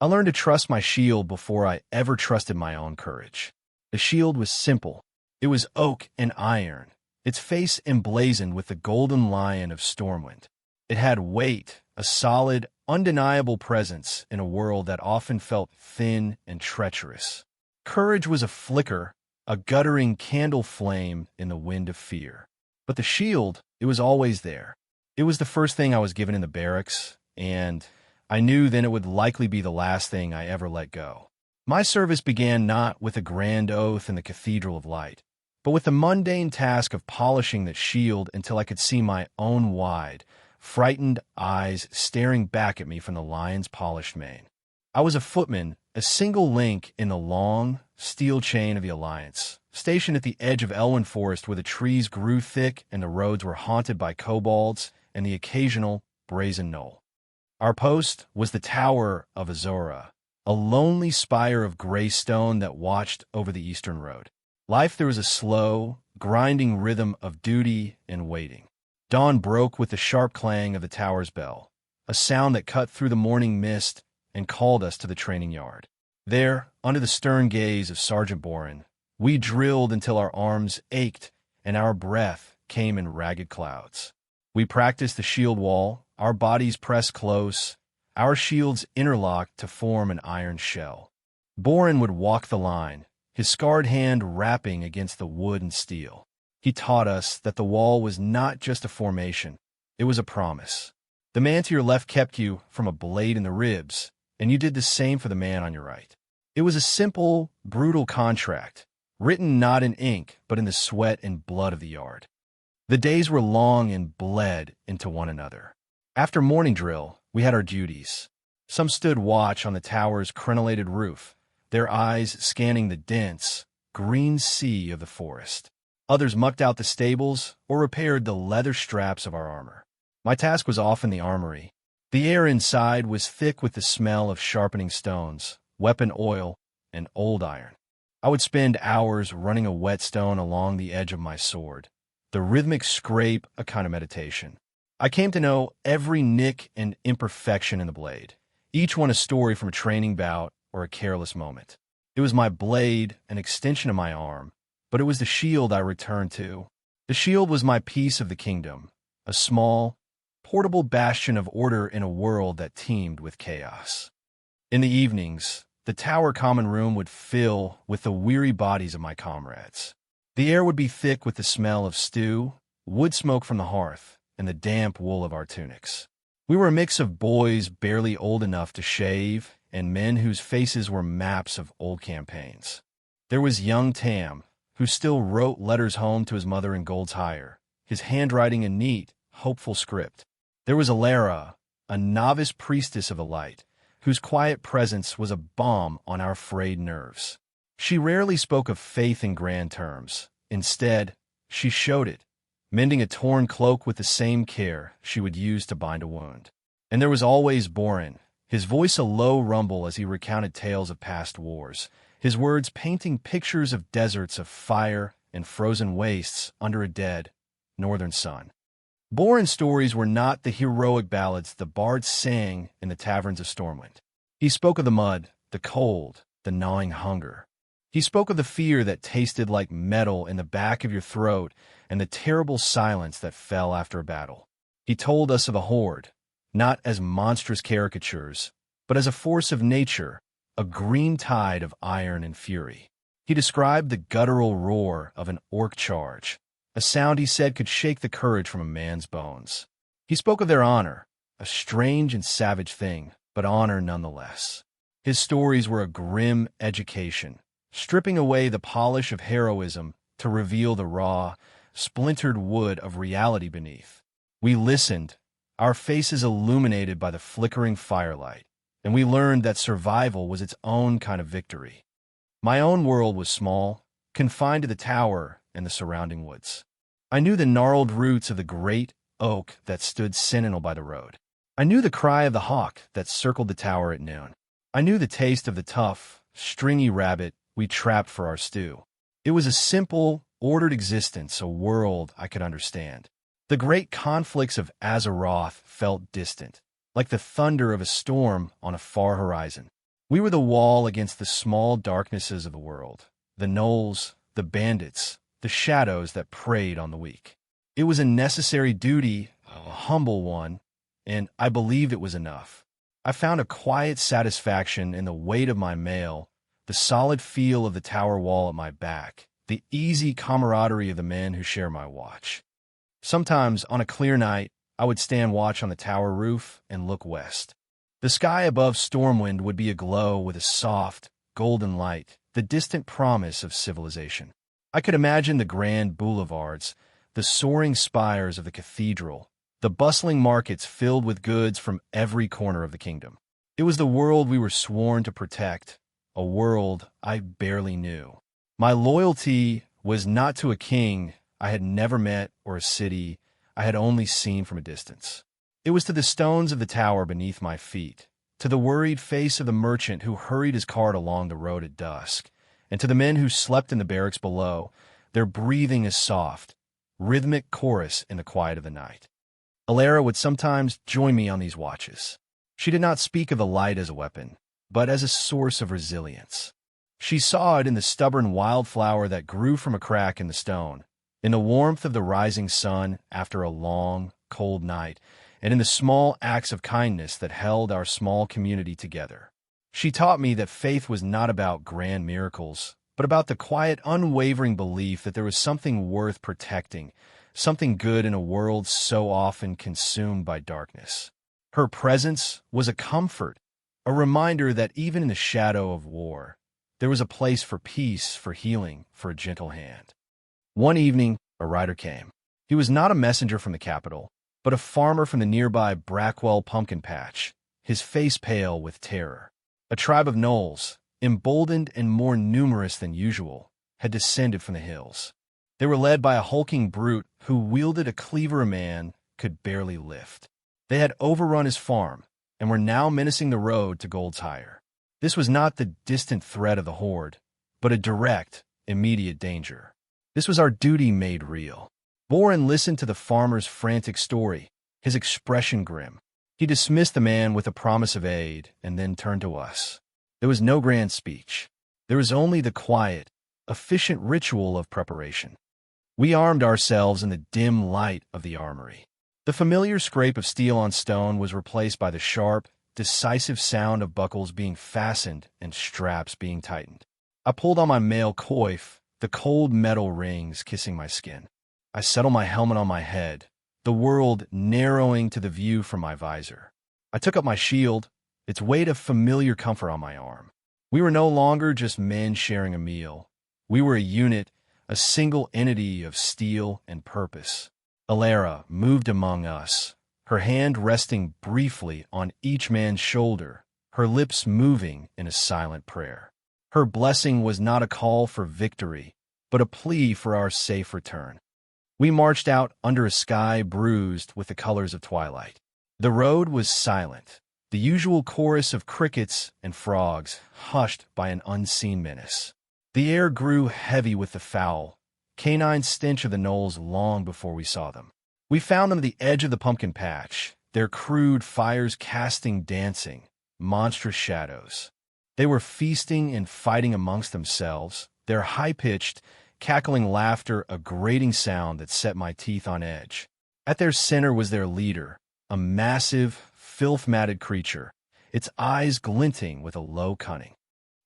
I learned to trust my shield before I ever trusted my own courage. The shield was simple. It was oak and iron, its face emblazoned with the golden lion of Stormwind. It had weight, a solid, undeniable presence in a world that often felt thin and treacherous. Courage was a flicker, a guttering candle flame in the wind of fear. But the shield, it was always there. It was the first thing I was given in the barracks, and I knew then it would likely be the last thing I ever let go. My service began not with a grand oath in the Cathedral of Light, but with the mundane task of polishing the shield until I could see my own wide, frightened eyes staring back at me from the lion's polished mane. I was a footman, a single link in the long, steel chain of the Alliance, stationed at the edge of Elwyn Forest where the trees grew thick and the roads were haunted by kobolds and the occasional brazen gnoll. Our post was the Tower of Azeroth, a lonely spire of gray stone that watched over the eastern road. Life there was a slow, grinding rhythm of duty and waiting. Dawn broke with the sharp clang of the tower's bell, a sound that cut through the morning mist and called us to the training yard. There, under the stern gaze of Sergeant Boren, we drilled until our arms ached and our breath came in ragged clouds. We practiced the shield wall, our bodies pressed close, our shields interlocked to form an iron shell. Boren would walk the line, his scarred hand rapping against the wood and steel. He taught us that the wall was not just a formation, it was a promise. The man to your left kept you from a blade in the ribs, and you did the same for the man on your right. It was a simple, brutal contract, written not in ink, but in the sweat and blood of the yard. The days were long and bled into one another. After morning drill, we had our duties. Some stood watch on the tower's crenellated roof, their eyes scanning the dense, green sea of the forest. Others mucked out the stables or repaired the leather straps of our armor. My task was often the armory. The air inside was thick with the smell of sharpening stones, weapon oil, and old iron. I would spend hours running a whetstone along the edge of my sword, the rhythmic scrape a kind of meditation. I came to know every nick and imperfection in the blade, each one a story from a training bout or a careless moment. It was my blade, an extension of my arm, but it was the shield I returned to. The shield was my piece of the kingdom, a small, portable bastion of order in a world that teemed with chaos. In the evenings, the tower common room would fill with the weary bodies of my comrades. The air would be thick with the smell of stew, wood smoke from the hearth, and the damp wool of our tunics. We were a mix of boys barely old enough to shave and men whose faces were maps of old campaigns. There was young Tam, who still wrote letters home to his mother in Gold's Hire, his handwriting a neat, hopeful script. There was Alara, a novice priestess of the light, whose quiet presence was a balm on our frayed nerves. She rarely spoke of faith in grand terms. Instead, she showed it, mending a torn cloak with the same care she would use to bind a wound. And there was always Boren, his voice a low rumble as he recounted tales of past wars, his words painting pictures of deserts of fire and frozen wastes under a dead northern sun. Boren's stories were not the heroic ballads the bards sang in the taverns of Stormwind. He spoke of the mud, the cold, the gnawing hunger. He spoke of the fear that tasted like metal in the back of your throat and the terrible silence that fell after a battle. He told us of a horde, not as monstrous caricatures, but as a force of nature, a green tide of iron and fury. He described the guttural roar of an orc charge, a sound he said could shake the courage from a man's bones. He spoke of their honor, a strange and savage thing, but honor nonetheless. His stories were a grim education, stripping away the polish of heroism to reveal the raw, splintered wood of reality beneath. We listened, our faces illuminated by the flickering firelight, and we learned that survival was its own kind of victory. My own world was small, confined to the tower and the surrounding woods. I knew the gnarled roots of the great oak that stood sentinel by the road. I knew the cry of the hawk that circled the tower at noon. I knew the taste of the tough, stringy rabbit we trapped for our stew. It was a simple, ordered existence, a world I could understand. The great conflicts of Azeroth felt distant, like the thunder of a storm on a far horizon. We were the wall against the small darknesses of the world, the gnolls, the bandits, the shadows that preyed on the weak. It was a necessary duty, a humble one, and I believed it was enough. I found a quiet satisfaction in the weight of my mail, the solid feel of the tower wall at my back, the easy camaraderie of the men who share my watch. Sometimes, on a clear night, I would stand watch on the tower roof and look west. The sky above Stormwind would be aglow with a soft, golden light, the distant promise of civilization. I could imagine the grand boulevards, the soaring spires of the cathedral, the bustling markets filled with goods from every corner of the kingdom. It was the world we were sworn to protect, a world I barely knew. My loyalty was not to a king I had never met or a city I had only seen from a distance. It was to the stones of the tower beneath my feet, to the worried face of the merchant who hurried his cart along the road at dusk, and to the men who slept in the barracks below, their breathing a soft, rhythmic chorus in the quiet of the night. Alara would sometimes join me on these watches. She did not speak of the light as a weapon, but as a source of resilience. She saw it in the stubborn wildflower that grew from a crack in the stone, in the warmth of the rising sun after a long, cold night, and in the small acts of kindness that held our small community together. She taught me that faith was not about grand miracles, but about the quiet, unwavering belief that there was something worth protecting, something good in a world so often consumed by darkness. Her presence was a comfort, a reminder that even in the shadow of war, there was a place for peace, for healing, for a gentle hand. One evening, a rider came. He was not a messenger from the capital, but a farmer from the nearby Brackwell pumpkin patch, his face pale with terror. A tribe of gnolls, emboldened and more numerous than usual, had descended from the hills. They were led by a hulking brute who wielded a cleaver a man could barely lift. They had overrun his farm and were now menacing the road to Gold's Hire. This was not the distant threat of the Horde, but a direct, immediate danger. This was our duty made real. Boren listened to the farmer's frantic story, his expression grim. He dismissed the man with a promise of aid and then turned to us. There was no grand speech. There was only the quiet, efficient ritual of preparation. We armed ourselves in the dim light of the armory. The familiar scrape of steel on stone was replaced by the sharp, decisive sound of buckles being fastened and straps being tightened. I pulled on my mail coif, the cold metal rings kissing my skin. I settled my helmet on my head, the world narrowing to the view from my visor. I took up my shield, its weight of familiar comfort on my arm. We were no longer just men sharing a meal. We were a unit, a single entity of steel and purpose. Alara moved among us, her hand resting briefly on each man's shoulder, her lips moving in a silent prayer. Her blessing was not a call for victory, but a plea for our safe return. We marched out under a sky bruised with the colors of twilight. The road was silent, the usual chorus of crickets and frogs hushed by an unseen menace. The air grew heavy with the foul, canine stench of the gnolls long before we saw them. We found them at the edge of the pumpkin patch, their crude fires casting dancing, monstrous shadows. They were feasting and fighting amongst themselves, their high-pitched, cackling laughter a grating sound that set my teeth on edge. At their center was their leader, a massive, filth-matted creature, its eyes glinting with a low cunning.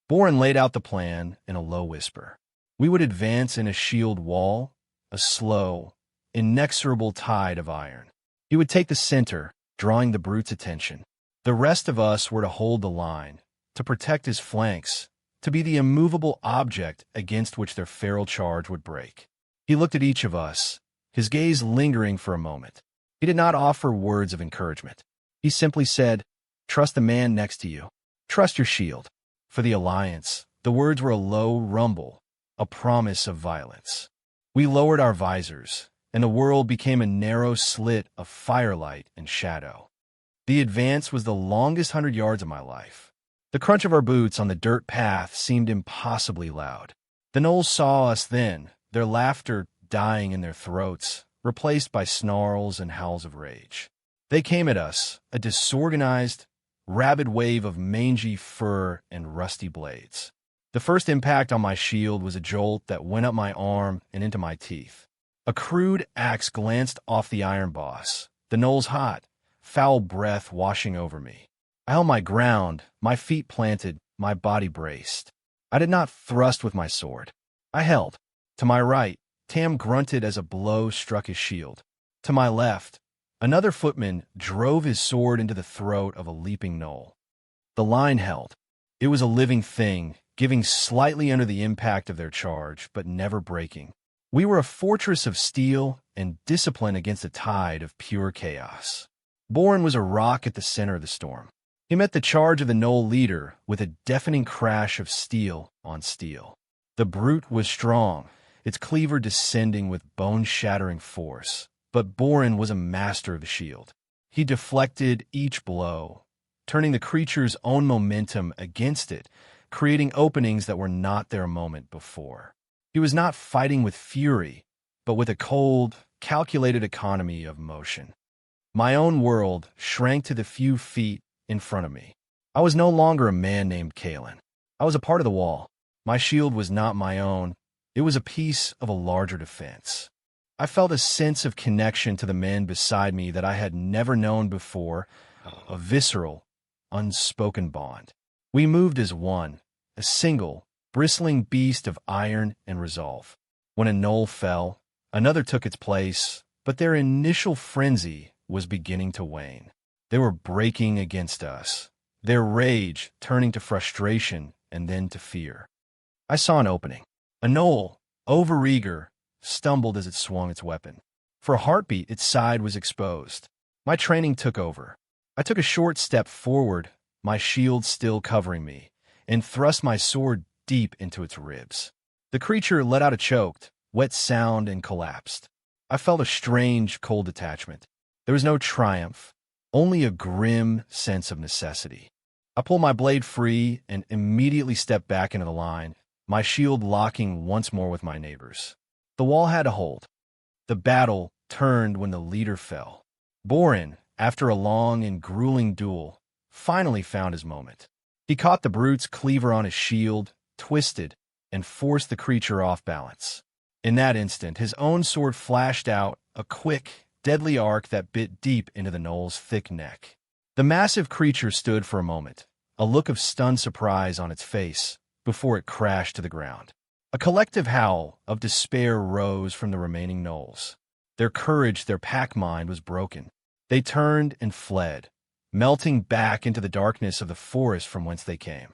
Boren laid out the plan in a low whisper. We would advance in a shield wall, a slow, inexorable tide of iron. He would take the center, drawing the brute's attention. The rest of us were to hold the line, to protect his flanks, to be the immovable object against which their feral charge would break. He looked at each of us, his gaze lingering for a moment. He did not offer words of encouragement. He simply said, "Trust the man next to you. Trust your shield." For the Alliance, the words were a low rumble, a promise of violence. We lowered our visors, and the world became a narrow slit of firelight and shadow. The advance was the longest 100 yards of my life. The crunch of our boots on the dirt path seemed impossibly loud. The gnolls saw us then, their laughter dying in their throats, replaced by snarls and howls of rage. They came at us, a disorganized, rabid wave of mangy fur and rusty blades. The first impact on my shield was a jolt that went up my arm and into my teeth. A crude axe glanced off the iron boss, the gnolls hot, foul breath washing over me. I held my ground, my feet planted, my body braced. I did not thrust with my sword. I held. To my right, Tam grunted as a blow struck his shield. To my left, another footman drove his sword into the throat of a leaping gnoll. The line held. It was a living thing, giving slightly under the impact of their charge, but never breaking. We were a fortress of steel and discipline against a tide of pure chaos. Borin was a rock at the center of the storm. He met the charge of the gnoll leader with a deafening crash of steel on steel. The brute was strong, its cleaver descending with bone-shattering force, but Borin was a master of the shield. He deflected each blow, turning the creature's own momentum against it, creating openings that were not there a moment before. He was not fighting with fury, but with a cold, calculated economy of motion. My own world shrank to the few feet in front of me. I was no longer a man named Kalen. I was a part of the wall. My shield was not my own. It was a piece of a larger defense. I felt a sense of connection to the men beside me that I had never known before, a visceral, unspoken bond. We moved as one, a single, bristling beast of iron and resolve. When a gnoll fell, another took its place, but their initial frenzy was beginning to wane. They were breaking against us, their rage turning to frustration and then to fear. I saw an opening. A gnoll, overeager, stumbled as it swung its weapon. For a heartbeat, its side was exposed. My training took over. I took a short step forward, my shield still covering me, and thrust my sword deep into its ribs. The creature let out a choked, wet sound and collapsed. I felt a strange, cold detachment. There was no triumph, only a grim sense of necessity. I pulled my blade free and immediately stepped back into the line, my shield locking once more with my neighbor's. The wall had a hold. The battle turned when the leader fell. Borin, after a long and grueling duel, finally found his moment. He caught the brute's cleaver on his shield, twisted, and forced the creature off balance. In that instant, his own sword flashed out, a quick, deadly arc that bit deep into the gnoll's thick neck. The massive creature stood for a moment, a look of stunned surprise on its face, before it crashed to the ground. A collective howl of despair rose from the remaining gnolls. Their courage, their pack mind was broken. They turned and fled, melting back into the darkness of the forest from whence they came.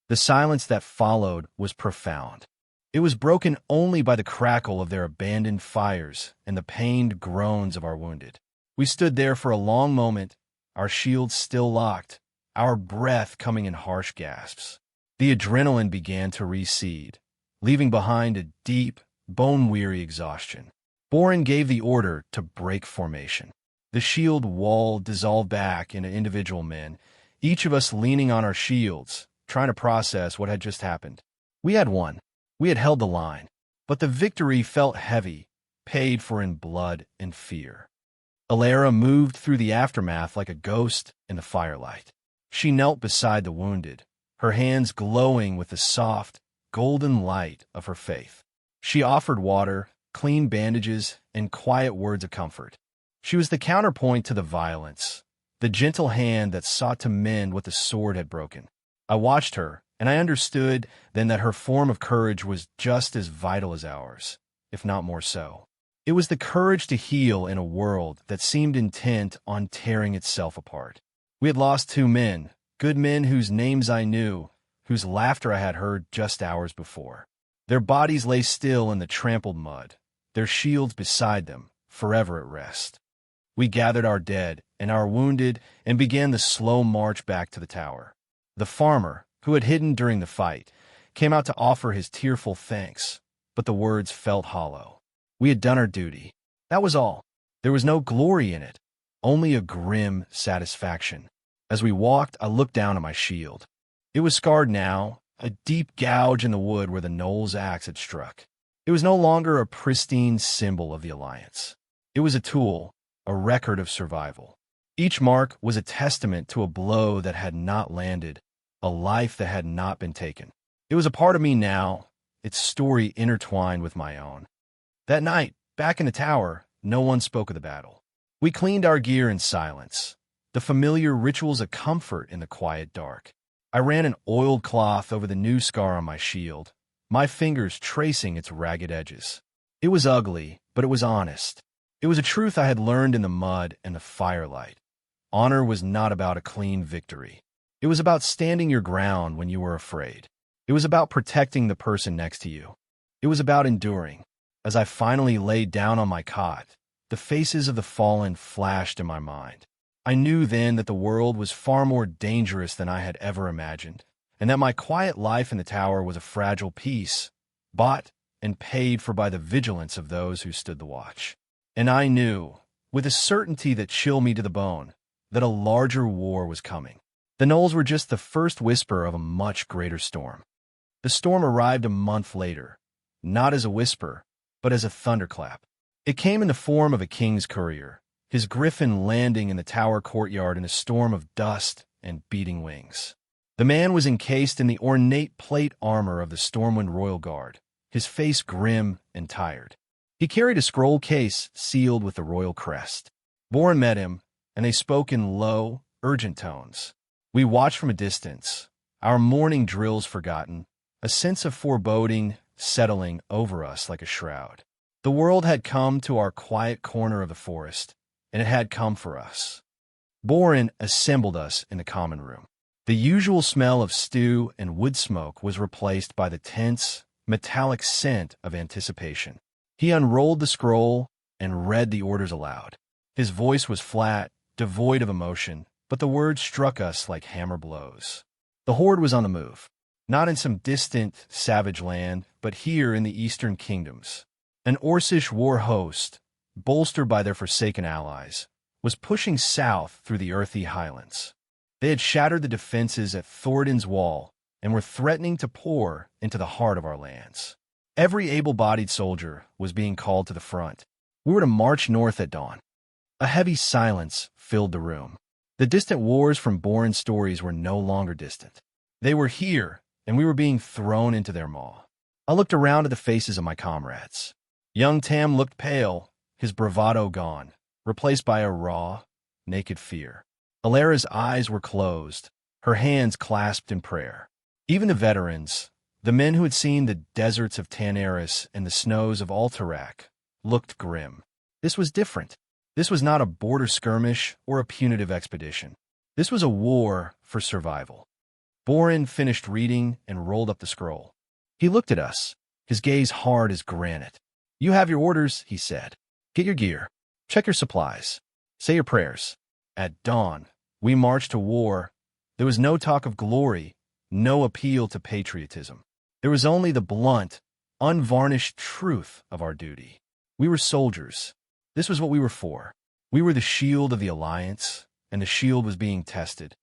The silence that followed was profound. It was broken only by the crackle of their abandoned fires and the pained groans of our wounded. We stood there for a long moment, our shields still locked, our breath coming in harsh gasps. The adrenaline began to recede, leaving behind a deep, bone-weary exhaustion. Borin gave the order to break formation. The shield wall dissolved back into individual men, each of us leaning on our shields, trying to process what had just happened. We had won. We had held the line. But the victory felt heavy, paid for in blood and fear. Alara moved through the aftermath like a ghost in the firelight. She knelt beside the wounded, her hands glowing with the soft, golden light of her faith. She offered water, clean bandages, and quiet words of comfort. She was the counterpoint to the violence, the gentle hand that sought to mend what the sword had broken. I watched her, and I understood then that her form of courage was just as vital as ours, if not more so. It was the courage to heal in a world that seemed intent on tearing itself apart. We had lost 2 men, good men whose names I knew, whose laughter I had heard just hours before. Their bodies lay still in the trampled mud, their shields beside them, forever at rest. We gathered our dead and our wounded and began the slow march back to the tower. The farmer, who had hidden during the fight, came out to offer his tearful thanks, but the words felt hollow. We had done our duty. That was all. There was no glory in it, only a grim satisfaction. As we walked, I looked down at my shield. It was scarred now, a deep gouge in the wood where the gnoll's axe had struck. It was no longer a pristine symbol of the Alliance. It was a tool, a record of survival. Each mark was a testament to a blow that had not landed, a life that had not been taken. It was a part of me now, its story intertwined with my own. That night, back in the tower, no one spoke of the battle. We cleaned our gear in silence, the familiar rituals of comfort in the quiet dark. I ran an oiled cloth over the new scar on my shield, my fingers tracing its ragged edges. It was ugly, but it was honest. It was a truth I had learned in the mud and the firelight. Honor was not about a clean victory. It was about standing your ground when you were afraid. It was about protecting the person next to you. It was about enduring. As I finally laid down on my cot, the faces of the fallen flashed in my mind. I knew then that the world was far more dangerous than I had ever imagined, and that my quiet life in the tower was a fragile piece, bought and paid for by the vigilance of those who stood the watch. And I knew, with a certainty that chilled me to the bone, that a larger war was coming. The gnolls were just the first whisper of a much greater storm. The storm arrived a month later, not as a whisper, but as a thunderclap. It came in the form of a king's courier, his griffin landing in the tower courtyard in a storm of dust and beating wings. The man was encased in the ornate plate armor of the Stormwind Royal Guard, his face grim and tired. He carried a scroll case sealed with the royal crest. Boren met him, and they spoke in low, urgent tones. We watched from a distance, our morning drills forgotten, a sense of foreboding settling over us like a shroud. The world had come to our quiet corner of the forest, and it had come for us. Boren assembled us in the common room. The usual smell of stew and wood smoke was replaced by the tense, metallic scent of anticipation. He unrolled the scroll and read the orders aloud. His voice was flat, devoid of emotion, but the words struck us like hammer blows. The Horde was on the move, not in some distant, savage land, but here in the eastern kingdoms. An Orcish war host, bolstered by their forsaken allies, was pushing south through the earthy highlands. They had shattered the defenses at Thoradin's wall and were threatening to pour into the heart of our lands. Every able-bodied soldier was being called to the front. We were to march north at dawn. A heavy silence filled the room. The distant wars from Boren's stories were no longer distant. They were here, and we were being thrown into their maw. I looked around at the faces of my comrades. Young Tam looked pale, his bravado gone, replaced by a raw, naked fear. Alara's eyes were closed, her hands clasped in prayer. Even the veterans, the men who had seen the deserts of Tanaris and the snows of Alterac, looked grim. This was different. This was not a border skirmish or a punitive expedition. This was a war for survival. Boren finished reading and rolled up the scroll. He looked at us, his gaze hard as granite. "You have your orders," he said. "Get your gear. Check your supplies. Say your prayers." At dawn, we marched to war. There was no talk of glory, no appeal to patriotism. There was only the blunt, unvarnished truth of our duty. We were soldiers. This was what we were for. We were the shield of the Alliance, and the shield was being tested.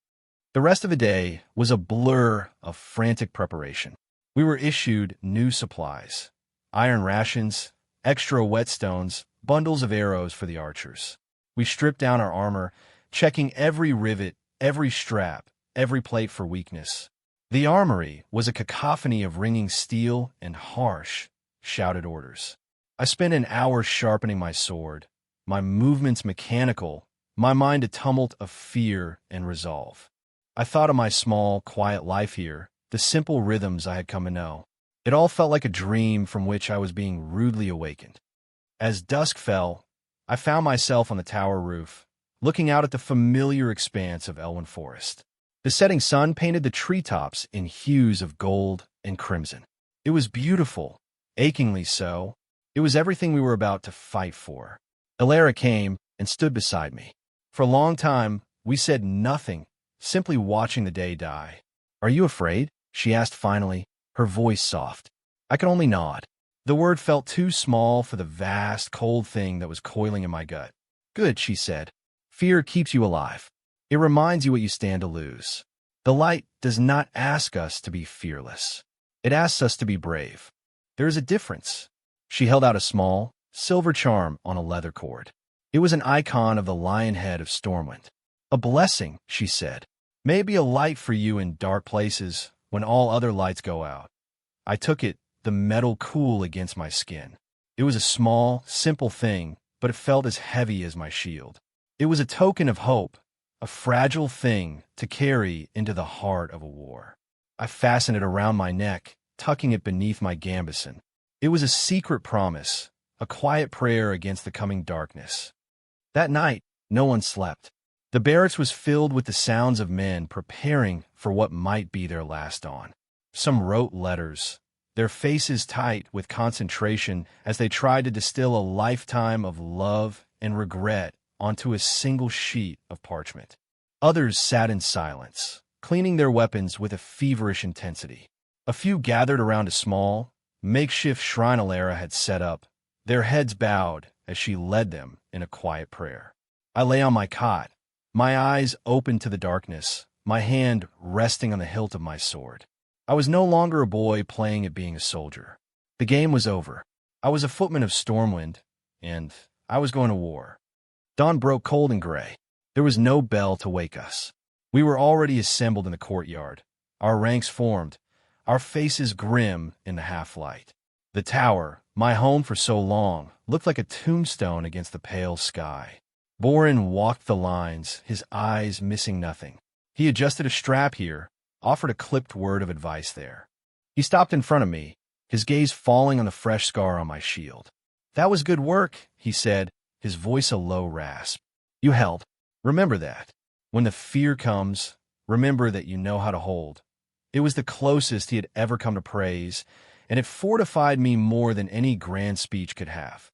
The rest of the day was a blur of frantic preparation. We were issued new supplies, iron rations, extra whetstones, bundles of arrows for the archers. We stripped down our armor, checking every rivet, every strap, every plate for weakness. The armory was a cacophony of ringing steel and harsh, shouted orders. I spent an hour sharpening my sword, my movements mechanical, my mind a tumult of fear and resolve. I thought of my small, quiet life here, the simple rhythms I had come to know. It all felt like a dream from which I was being rudely awakened. As dusk fell, I found myself on the tower roof, looking out at the familiar expanse of Elwyn Forest. The setting sun painted the treetops in hues of gold and crimson. It was beautiful, achingly so. It was everything we were about to fight for. Alara came and stood beside me. For a long time, we said nothing, simply watching the day die. "Are you afraid?" she asked finally, her voice soft. I could only nod. The word felt too small for the vast, cold thing that was coiling in my gut. "Good," she said. "Fear keeps you alive. It reminds you what you stand to lose. The light does not ask us to be fearless. It asks us to be brave. There is a difference." She held out a small, silver charm on a leather cord. It was an icon of the lion head of Stormwind. A blessing, she said. Maybe a light for you in dark places when all other lights go out. I took it, the metal cool against my skin. It was a small, simple thing, but it felt as heavy as my shield. It was a token of hope, a fragile thing to carry into the heart of a war. I fastened it around my neck, tucking it beneath my gambeson. It was a secret promise, a quiet prayer against the coming darkness. That night, no one slept. The barracks was filled with the sounds of men preparing for what might be their last dawn. Some wrote letters, their faces tight with concentration as they tried to distill a lifetime of love and regret onto a single sheet of parchment. Others sat in silence, cleaning their weapons with a feverish intensity. A few gathered around a small, makeshift shrine Alara had set up, their heads bowed as she led them in a quiet prayer. I lay on my cot, my eyes open to the darkness, my hand resting on the hilt of my sword. I was no longer a boy playing at being a soldier. The game was over. I was a footman of Stormwind, and I was going to war. Dawn broke cold and gray. There was no bell to wake us. We were already assembled in the courtyard, our ranks formed, our faces grim in the half-light. The tower, my home for so long, looked like a tombstone against the pale sky. Borin walked the lines, his eyes missing nothing. He adjusted a strap here, offered a clipped word of advice there. He stopped in front of me, his gaze falling on the fresh scar on my shield. "That was good work," he said, his voice a low rasp. "You held. Remember that. When the fear comes, remember that you know how to hold." It was the closest he had ever come to praise, and it fortified me more than any grand speech could have.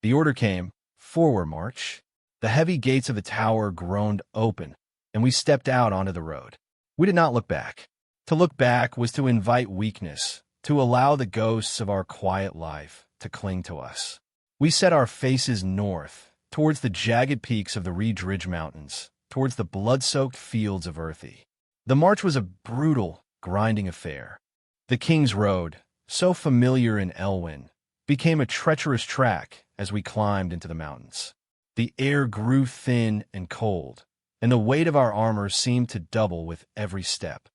The order came, "Forward march." The heavy gates of the tower groaned open, and we stepped out onto the road. We did not look back. To look back was to invite weakness, to allow the ghosts of our quiet life to cling to us. We set our faces north, towards the jagged peaks of the Reed Ridge Mountains, towards the blood-soaked fields of Earthy. The march was a brutal, grinding affair. The King's Road, so familiar in Elwyn, became a treacherous track as we climbed into the mountains. The air grew thin and cold, and the weight of our armor seemed to double with every step.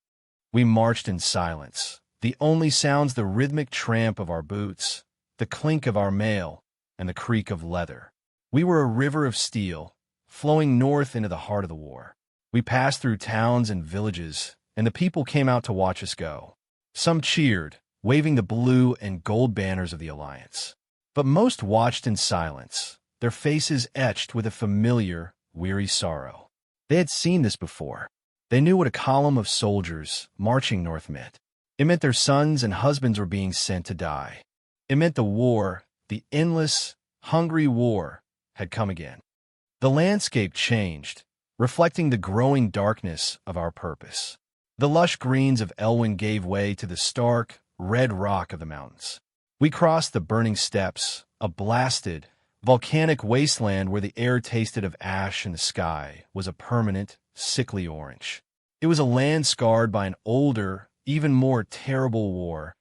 We marched in silence, the only sounds the rhythmic tramp of our boots, the clink of our mail, and the creak of leather. We were a river of steel, flowing north into the heart of the war. We passed through towns and villages, and the people came out to watch us go. Some cheered, waving the blue and gold banners of the Alliance. But most watched in silence, their faces etched with a familiar, weary sorrow. They had seen this before. They knew what a column of soldiers marching north meant. It meant their sons and husbands were being sent to die. It meant the war, the endless, hungry war, had come again. The landscape changed, reflecting the growing darkness of our purpose. The lush greens of Elwyn gave way to the stark, red rock of the mountains. We crossed the burning steppes, a blasted, volcanic wasteland where the air tasted of ash and the sky was a permanent, sickly orange. It was a land scarred by an older, even more terrible war,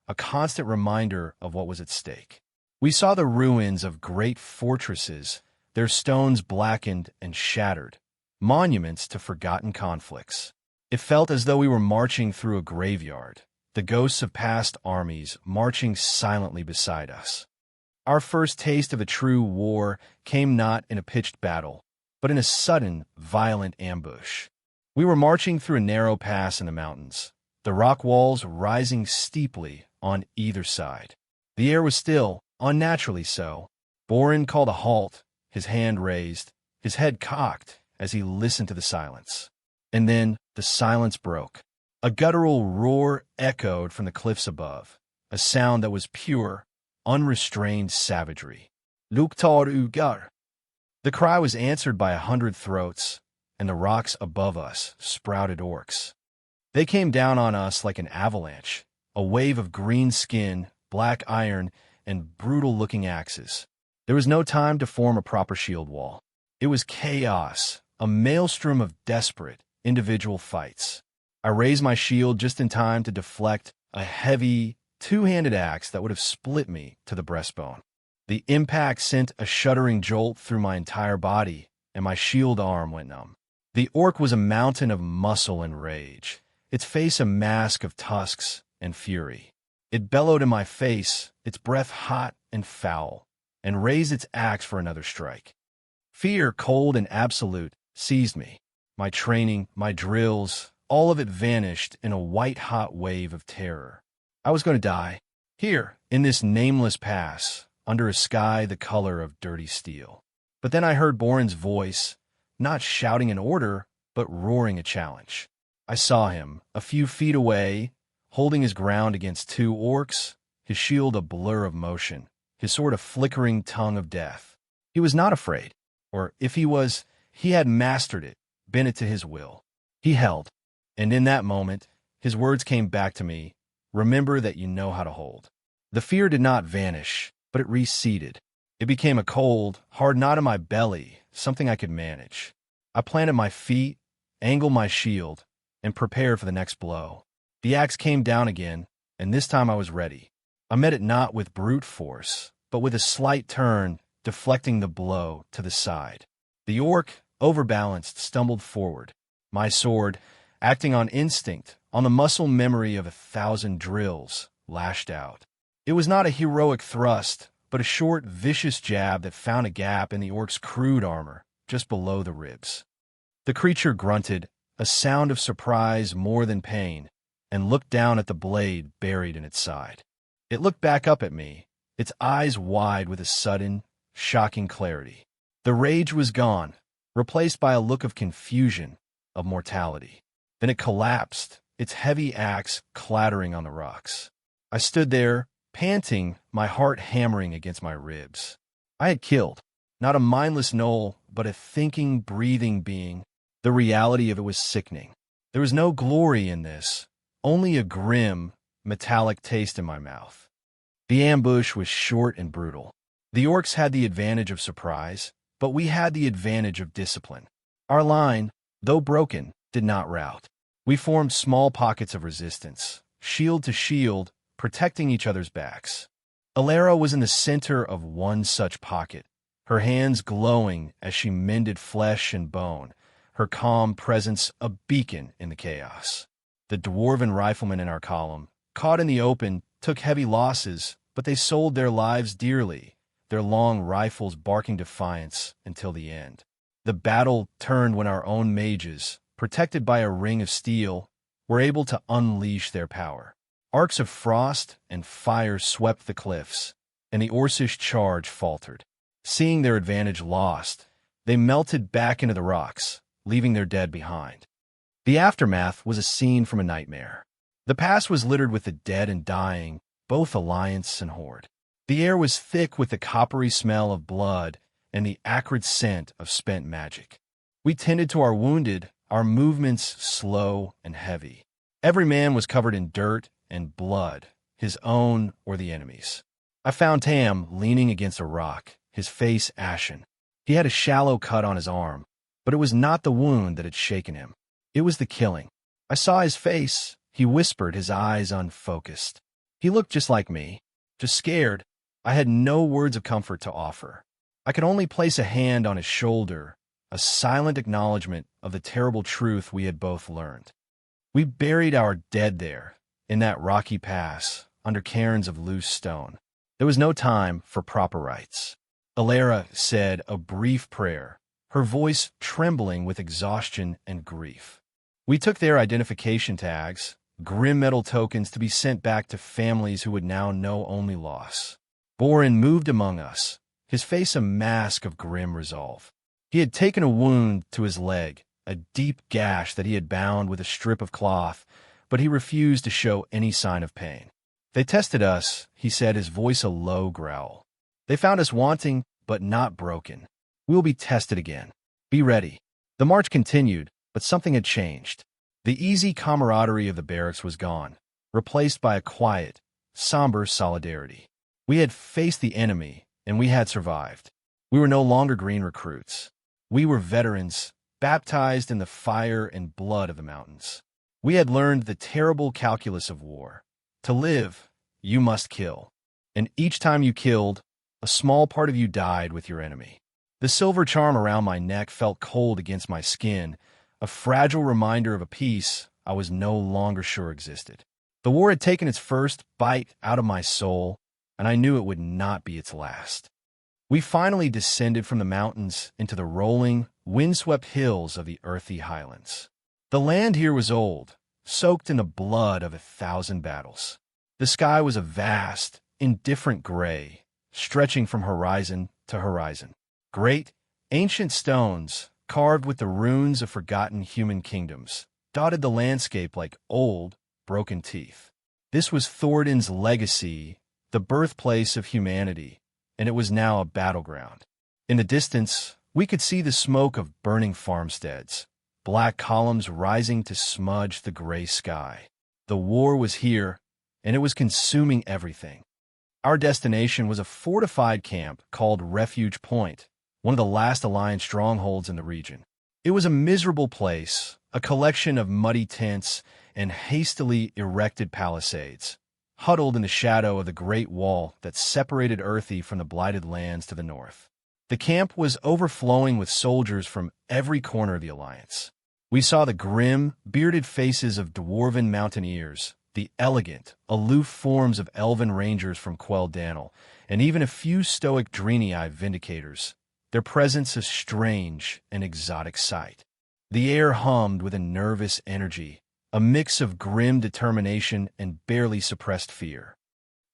a constant reminder of what was at stake. We saw the ruins of great fortresses, their stones blackened and shattered, monuments to forgotten conflicts. It felt as though we were marching through a graveyard, the ghosts of past armies marching silently beside us. Our first taste of a true war came not in a pitched battle, but in a sudden, violent ambush. We were marching through a narrow pass in the mountains, the rock walls rising steeply on either side. The air was still, unnaturally so. Borin called a halt, his hand raised, his head cocked as he listened to the silence. And then the silence broke. A guttural roar echoed from the cliffs above, a sound that was pure, unrestrained savagery. Luktar Ugar. The cry was answered by 100 throats, and the rocks above us sprouted orcs. They came down on us like an avalanche, a wave of green skin, black iron, and brutal-looking axes. There was no time to form a proper shield wall. It was chaos, a maelstrom of desperate, individual fights. I raised my shield just in time to deflect a heavy, two-handed axe that would have split me to the breastbone. The impact sent a shuddering jolt through my entire body, and my shield arm went numb. The orc was a mountain of muscle and rage, its face a mask of tusks and fury. It bellowed in my face, its breath hot and foul, and raised its axe for another strike. Fear, cold and absolute, seized me. My training, my drills, all of it vanished in a white-hot wave of terror. I was going to die. Here, in this nameless pass, under a sky the color of dirty steel. But then I heard Boren's voice, not shouting an order, but roaring a challenge. I saw him, a few feet away, holding his ground against two orcs, his shield a blur of motion, his sword a flickering tongue of death. He was not afraid, or if he was, he had mastered it, bent it to his will. He held, and in that moment, his words came back to me, remember that you know how to hold. The fear did not vanish, but it receded. It became a cold, hard knot in my belly, something I could manage. I planted my feet, angled my shield, and prepared for the next blow. The axe came down again, and this time I was ready. I met it not with brute force, but with a slight turn, deflecting the blow to the side. The orc, overbalanced, stumbled forward. My sword, acting on instinct, on the muscle memory of 1,000 drills, lashed out. It was not a heroic thrust, but a short, vicious jab that found a gap in the orc's crude armor, just below the ribs. The creature grunted, a sound of surprise more than pain, and looked down at the blade buried in its side. It looked back up at me, its eyes wide with a sudden, shocking clarity. The rage was gone, replaced by a look of confusion, of mortality. Then it collapsed, its heavy axe clattering on the rocks. I stood there, panting, my heart hammering against my ribs. I had killed, not a mindless gnoll, but a thinking, breathing being. The reality of it was sickening. There was no glory in this, only a grim, metallic taste in my mouth. The ambush was short and brutal. The orcs had the advantage of surprise, but we had the advantage of discipline. Our line, though broken, did not rout. We formed small pockets of resistance, shield to shield, protecting each other's backs. Alara was in the center of one such pocket, her hands glowing as she mended flesh and bone, her calm presence a beacon in the chaos. The dwarven riflemen in our column, caught in the open, took heavy losses, but they sold their lives dearly, their long rifles barking defiance until the end. The battle turned when our own mages, protected by a ring of steel, were able to unleash their power. Arcs of frost and fire swept the cliffs, and the Orcish charge faltered. Seeing their advantage lost, they melted back into the rocks, leaving their dead behind. The aftermath was a scene from a nightmare. The pass was littered with the dead and dying, both Alliance and Horde. The air was thick with the coppery smell of blood and the acrid scent of spent magic. We tended to our wounded, our movements slow and heavy. Every man was covered in dirt and blood, his own or the enemy's. I found Tam leaning against a rock, his face ashen. He had a shallow cut on his arm, but it was not the wound that had shaken him. It was the killing. I saw his face. He whispered, his eyes unfocused. He looked just like me, just scared. I had no words of comfort to offer. I could only place a hand on his shoulder, a silent acknowledgement of the terrible truth we had both learned. We buried our dead there, in that rocky pass, under cairns of loose stone. There was no time for proper rites. Alara said a brief prayer, her voice trembling with exhaustion and grief. We took their identification tags, grim metal tokens to be sent back to families who would now know only loss. Boren moved among us, his face a mask of grim resolve. He had taken a wound to his leg, a deep gash that he had bound with a strip of cloth, but he refused to show any sign of pain. They tested us, he said, his voice a low growl. They found us wanting, but not broken. We will be tested again. Be ready. The march continued, but something had changed. The easy camaraderie of the barracks was gone, replaced by a quiet, somber solidarity. We had faced the enemy, and we had survived. We were no longer green recruits. We were veterans, baptized in the fire and blood of the mountains. We had learned the terrible calculus of war. To live, you must kill. And each time you killed, a small part of you died with your enemy. The silver charm around my neck felt cold against my skin, a fragile reminder of a peace I was no longer sure existed. The war had taken its first bite out of my soul, and I knew it would not be its last. We finally descended from the mountains into the rolling, windswept hills of the earthy highlands. The land here was old, soaked in the blood of 1,000 battles. The sky was a vast, indifferent gray, stretching from horizon to horizon. Great, ancient stones, carved with the runes of forgotten human kingdoms, dotted the landscape like old, broken teeth. This was Thordan's legacy, the birthplace of humanity, and it was now a battleground. In the distance, we could see the smoke of burning farmsteads, black columns rising to smudge the gray sky. The war was here, and it was consuming everything. Our destination was a fortified camp called Refuge Point, one of the last Alliance strongholds in the region. It was a miserable place, a collection of muddy tents and hastily erected palisades, huddled in the shadow of the Great Wall that separated Earthy from the blighted lands to the north. The camp was overflowing with soldiers from every corner of the Alliance. We saw the grim, bearded faces of dwarven mountaineers, the elegant, aloof forms of elven rangers from Quell Danel, and even a few stoic Draenei vindicators, their presence a strange and exotic sight. The air hummed with a nervous energy, a mix of grim determination and barely suppressed fear.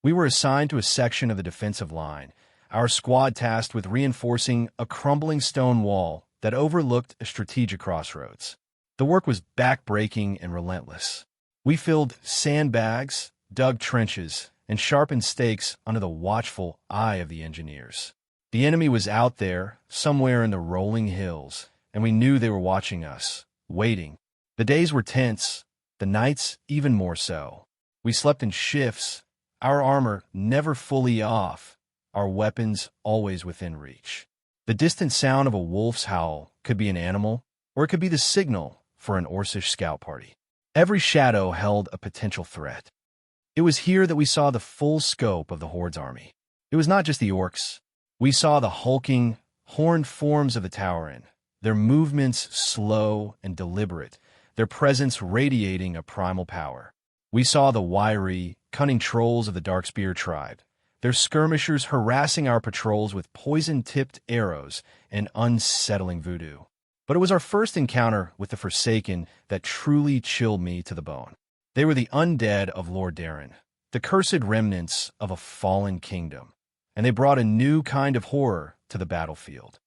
We were assigned to a section of the defensive line, our squad tasked with reinforcing a crumbling stone wall that overlooked a strategic crossroads. The work was back-breaking and relentless. We filled sandbags, dug trenches, and sharpened stakes under the watchful eye of the engineers. The enemy was out there, somewhere in the rolling hills, and we knew they were watching us, waiting. The days were tense, the nights even more so. We slept in shifts, our armor never fully off, our weapons always within reach. The distant sound of a wolf's howl could be an animal, or it could be the signal for an Orcish scout party. Every shadow held a potential threat. It was here that we saw the full scope of the Horde's army. It was not just the orcs. We saw the hulking, horned forms of the Tauren, their movements slow and deliberate, their presence radiating a primal power. We saw the wiry, cunning trolls of the Darkspear tribe, their skirmishers harassing our patrols with poison-tipped arrows and unsettling voodoo. But it was our first encounter with the Forsaken that truly chilled me to the bone. They were the undead of Lord Darren, the cursed remnants of a fallen kingdom, and they brought a new kind of horror to the battlefield.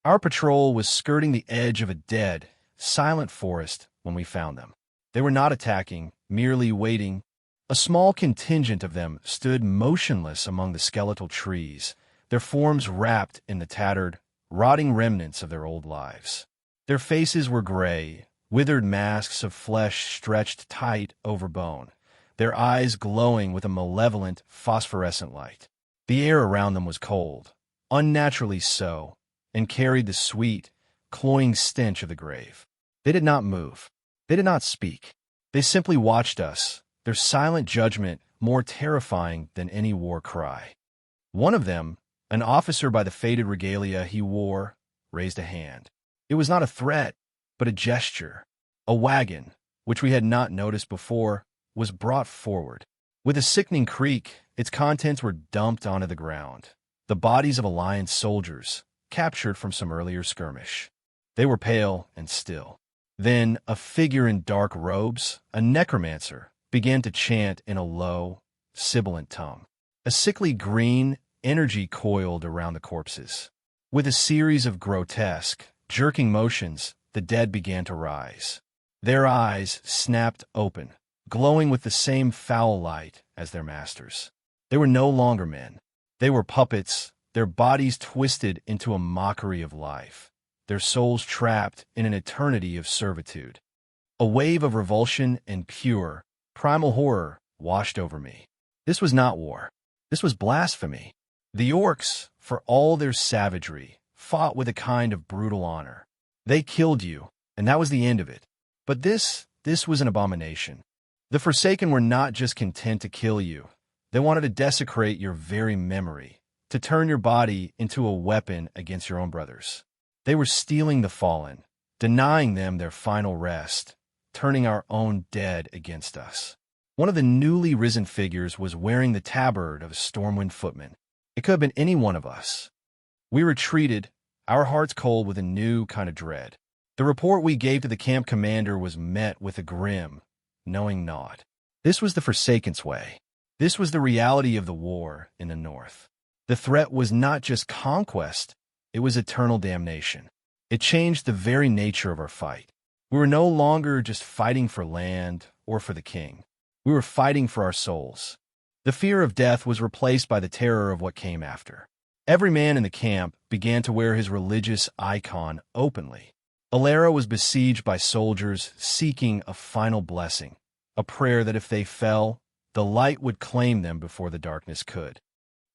Our patrol was skirting the edge of a dead, silent forest when we found them. They were not attacking, merely waiting. A small contingent of them stood motionless among the skeletal trees, their forms wrapped in the tattered, rotting remnants of their old lives. Their faces were gray, withered masks of flesh stretched tight over bone, their eyes glowing with a malevolent, phosphorescent light. The air around them was cold, unnaturally so, and carried the sweet, cloying stench of the grave. They did not move. They did not speak. They simply watched us, their silent judgment more terrifying than any war cry. One of them, an officer by the faded regalia he wore, raised a hand. It was not a threat, but a gesture. A wagon, which we had not noticed before, was brought forward. With a sickening creak, its contents were dumped onto the ground, the bodies of Alliance soldiers, captured from some earlier skirmish. They were pale and still. Then a figure in dark robes, a necromancer, began to chant in a low, sibilant tone. A sickly green energy coiled around the corpses. With a series of grotesque, jerking motions, the dead began to rise. Their eyes snapped open, glowing with the same foul light as their masters. They were no longer men. They were puppets, their bodies twisted into a mockery of life, their souls trapped in an eternity of servitude. A wave of revulsion and pure, primal horror washed over me. This was not war. This was blasphemy. The orcs, for all their savagery, fought with a kind of brutal honor. They killed you, and that was the end of it. But this was an abomination. The Forsaken were not just content to kill you. They wanted to desecrate your very memory, to turn your body into a weapon against your own brothers. They were stealing the fallen, denying them their final rest, turning our own dead against us. One of the newly risen figures was wearing the tabard of a Stormwind footman. It could have been any one of us. We retreated, our hearts cold with a new kind of dread. The report we gave to the camp commander was met with a grim, knowing nod. This was the Forsaken's way. This was the reality of the war in the north. The threat was not just conquest, it was eternal damnation. It changed the very nature of our fight. We were no longer just fighting for land or for the king. We were fighting for our souls. The fear of death was replaced by the terror of what came after. Every man in the camp began to wear his religious icon openly. Alara was besieged by soldiers seeking a final blessing, a prayer that if they fell, the light would claim them before the darkness could.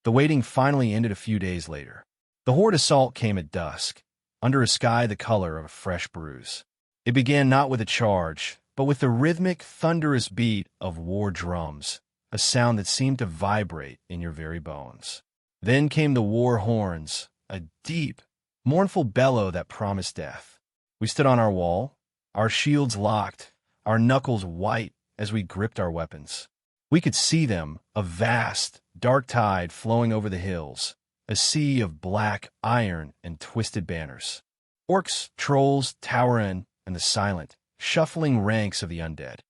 The waiting finally ended a few days later. The Horde assault came at dusk, under a sky the color of a fresh bruise. It began not with a charge, but with the rhythmic, thunderous beat of war drums, a sound that seemed to vibrate in your very bones. Then came the war horns, a deep, mournful bellow that promised death. We stood on our wall, our shields locked, our knuckles white as we gripped our weapons. We could see them, a vast, dark tide flowing over the hills, a sea of black iron and twisted banners. Orcs, trolls, Tauren, and the silent, shuffling ranks of the undead.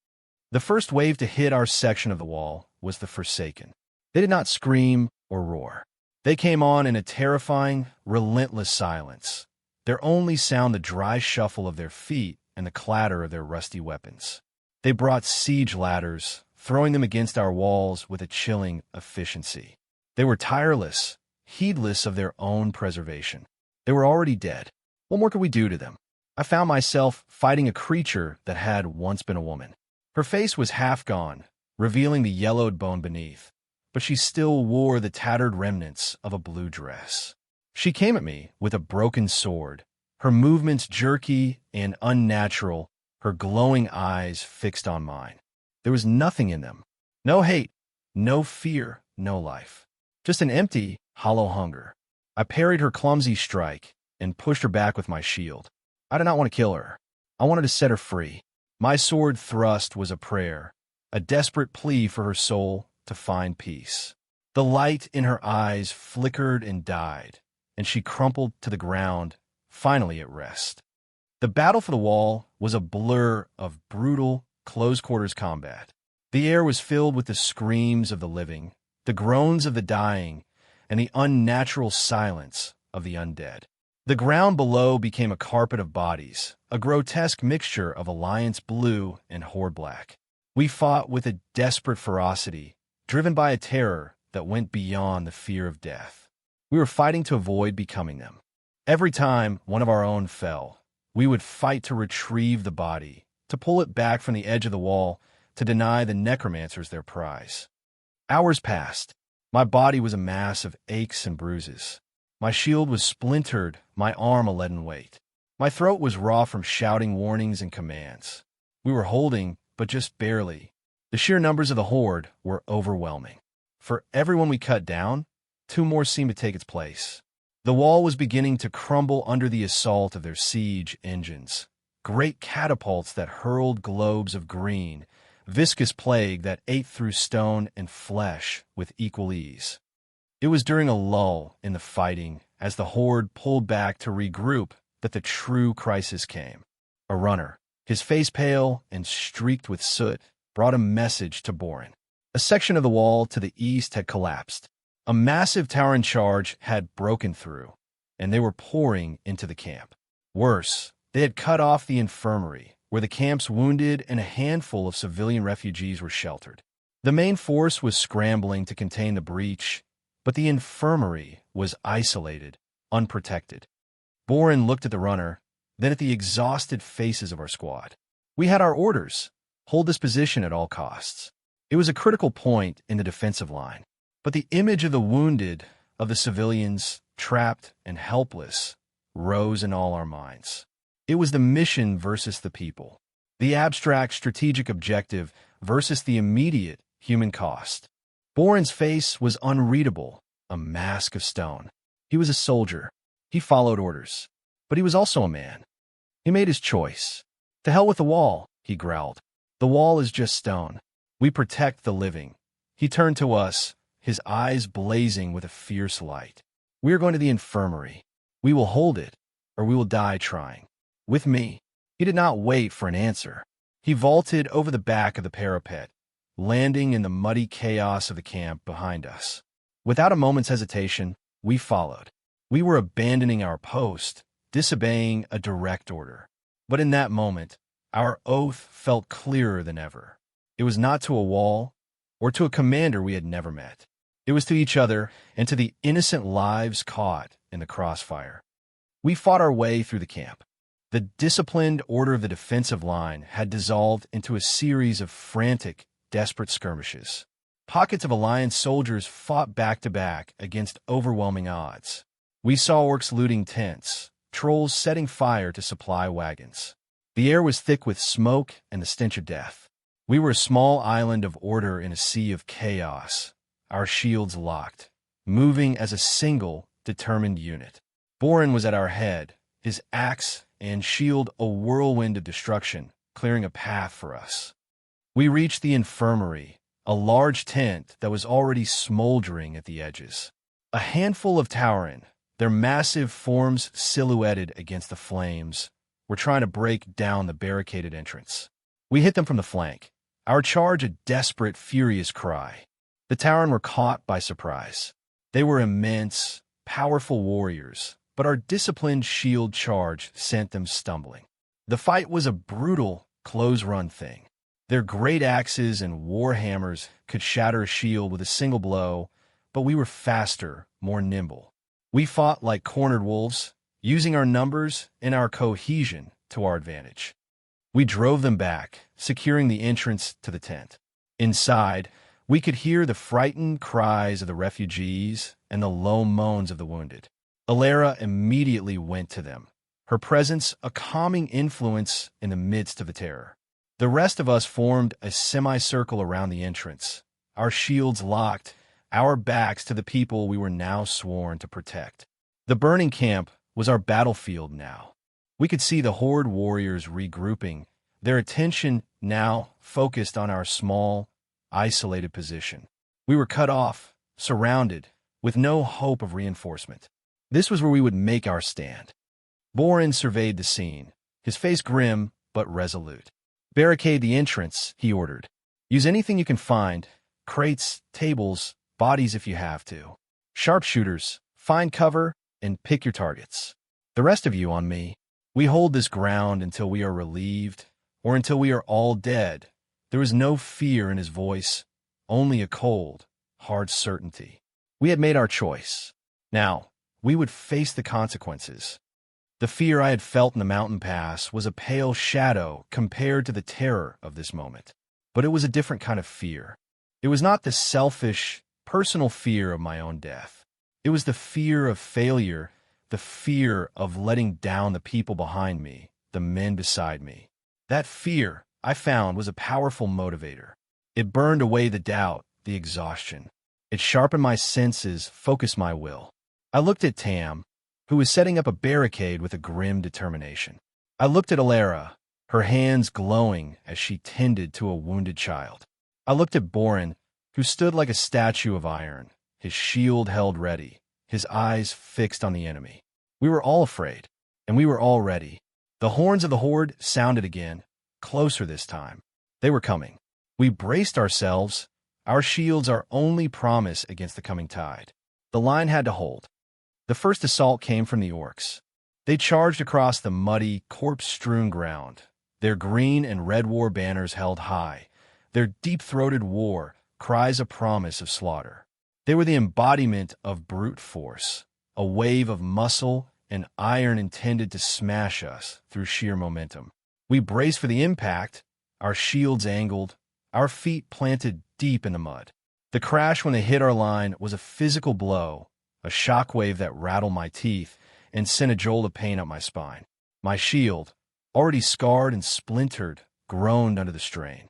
The first wave to hit our section of the wall was the Forsaken. They did not scream or roar. They came on in a terrifying, relentless silence, their only sound the dry shuffle of their feet and the clatter of their rusty weapons. They brought siege ladders, throwing them against our walls with a chilling efficiency. They were tireless, heedless of their own preservation. They were already dead. What more could we do to them? I found myself fighting a creature that had once been a woman. Her face was half gone, revealing the yellowed bone beneath, but she still wore the tattered remnants of a blue dress. She came at me with a broken sword, her movements jerky and unnatural, her glowing eyes fixed on mine. There was nothing in them. No hate, no fear, no life. Just an empty, hollow hunger. I parried her clumsy strike and pushed her back with my shield. I did not want to kill her. I wanted to set her free. My sword thrust was a prayer, a desperate plea for her soul to find peace. The light in her eyes flickered and died, and she crumpled to the ground, finally at rest. The battle for the wall was a blur of brutal, close-quarters combat. The air was filled with the screams of the living, the groans of the dying, and the unnatural silence of the undead. The ground below became a carpet of bodies, a grotesque mixture of Alliance blue and Horde black. We fought with a desperate ferocity, driven by a terror that went beyond the fear of death. We were fighting to avoid becoming them. Every time one of our own fell, we would fight to retrieve the body, to pull it back from the edge of the wall, to deny the necromancers their prize. Hours passed. My body was a mass of aches and bruises. My shield was splintered, my arm a leaden weight. My throat was raw from shouting warnings and commands. We were holding, but just barely. The sheer numbers of the Horde were overwhelming. For everyone we cut down, two more seemed to take its place. The wall was beginning to crumble under the assault of their siege engines, great catapults that hurled globes of green, viscous plague that ate through stone and flesh with equal ease. It was during a lull in the fighting, as the Horde pulled back to regroup, that the true crisis came. A runner, his face pale and streaked with soot, brought a message to Borin. A section of the wall to the east had collapsed. A massive Tauren charge had broken through, and they were pouring into the camp. Worse, they had cut off the infirmary, where the camp's wounded and a handful of civilian refugees were sheltered. The main force was scrambling to contain the breach, but the infirmary was isolated, unprotected. Borin looked at the runner, then at the exhausted faces of our squad. We had our orders: hold this position at all costs. It was a critical point in the defensive line, but the image of the wounded, of the civilians, trapped and helpless, rose in all our minds. It was the mission versus the people, the abstract strategic objective versus the immediate human cost. Borin's face was unreadable, a mask of stone. He was a soldier. He followed orders. But he was also a man. He made his choice. To hell with the wall, he growled. The wall is just stone. We protect the living. He turned to us, his eyes blazing with a fierce light. We are going to the infirmary. We will hold it, or we will die trying. With me. He did not wait for an answer. He vaulted over the back of the parapet, landing in the muddy chaos of the camp behind us. Without a moment's hesitation, we followed. We were abandoning our post, disobeying a direct order. But in that moment, our oath felt clearer than ever. It was not to a wall or to a commander we had never met. It was to each other and to the innocent lives caught in the crossfire. We fought our way through the camp. The disciplined order of the defensive line had dissolved into a series of frantic, desperate skirmishes. Pockets of Alliance soldiers fought back-to-back against overwhelming odds. We saw orcs looting tents, trolls setting fire to supply wagons. The air was thick with smoke and the stench of death. We were a small island of order in a sea of chaos, our shields locked, moving as a single, determined unit. Borin was at our head, his axe and shield a whirlwind of destruction, clearing a path for us. We reached the infirmary, a large tent that was already smoldering at the edges. A handful of Tauren, their massive forms silhouetted against the flames, were trying to break down the barricaded entrance. We hit them from the flank, our charge a desperate, furious cry. The Tauren were caught by surprise. They were immense, powerful warriors, but our disciplined shield charge sent them stumbling. The fight was a brutal, close-run thing. Their great axes and war hammers could shatter a shield with a single blow, but we were faster, more nimble. We fought like cornered wolves, using our numbers and our cohesion to our advantage. We drove them back, securing the entrance to the tent. Inside, we could hear the frightened cries of the refugees and the low moans of the wounded. Alara immediately went to them, her presence a calming influence in the midst of the terror. The rest of us formed a semicircle around the entrance, our shields locked, our backs to the people we were now sworn to protect. The burning camp was our battlefield now. We could see the Horde warriors regrouping, their attention now focused on our small, isolated position. We were cut off, surrounded, with no hope of reinforcement. This was where we would make our stand. Borin surveyed the scene, his face grim but resolute. Barricade the entrance, he ordered. Use anything you can find, crates, tables, bodies if you have to. Sharpshooters, find cover, and pick your targets. The rest of you on me. We hold this ground until we are relieved, or until we are all dead. There was no fear in his voice, only a cold, hard certainty. We had made our choice. Now, we would face the consequences. The fear I had felt in the mountain pass was a pale shadow compared to the terror of this moment. But it was a different kind of fear. It was not the selfish, personal fear of my own death. It was the fear of failure, the fear of letting down the people behind me, the men beside me. That fear, I found, was a powerful motivator. It burned away the doubt, the exhaustion. It sharpened my senses, focused my will. I looked at Tam, who was setting up a barricade with a grim determination. I looked at Alara, her hands glowing as she tended to a wounded child. I looked at Borin, who stood like a statue of iron, his shield held ready, his eyes fixed on the enemy. We were all afraid, and we were all ready. The horns of the Horde sounded again, closer this time. They were coming. We braced ourselves, our shields our only promise against the coming tide. The line had to hold. The first assault came from the orcs. They charged across the muddy, corpse-strewn ground, their green and red war banners held high, their deep-throated war cries a promise of slaughter. They were the embodiment of brute force, a wave of muscle and iron intended to smash us through sheer momentum. We braced for the impact, our shields angled, our feet planted deep in the mud. The crash when they hit our line was a physical blow, a shockwave that rattled my teeth and sent a jolt of pain up my spine. My shield, already scarred and splintered, groaned under the strain.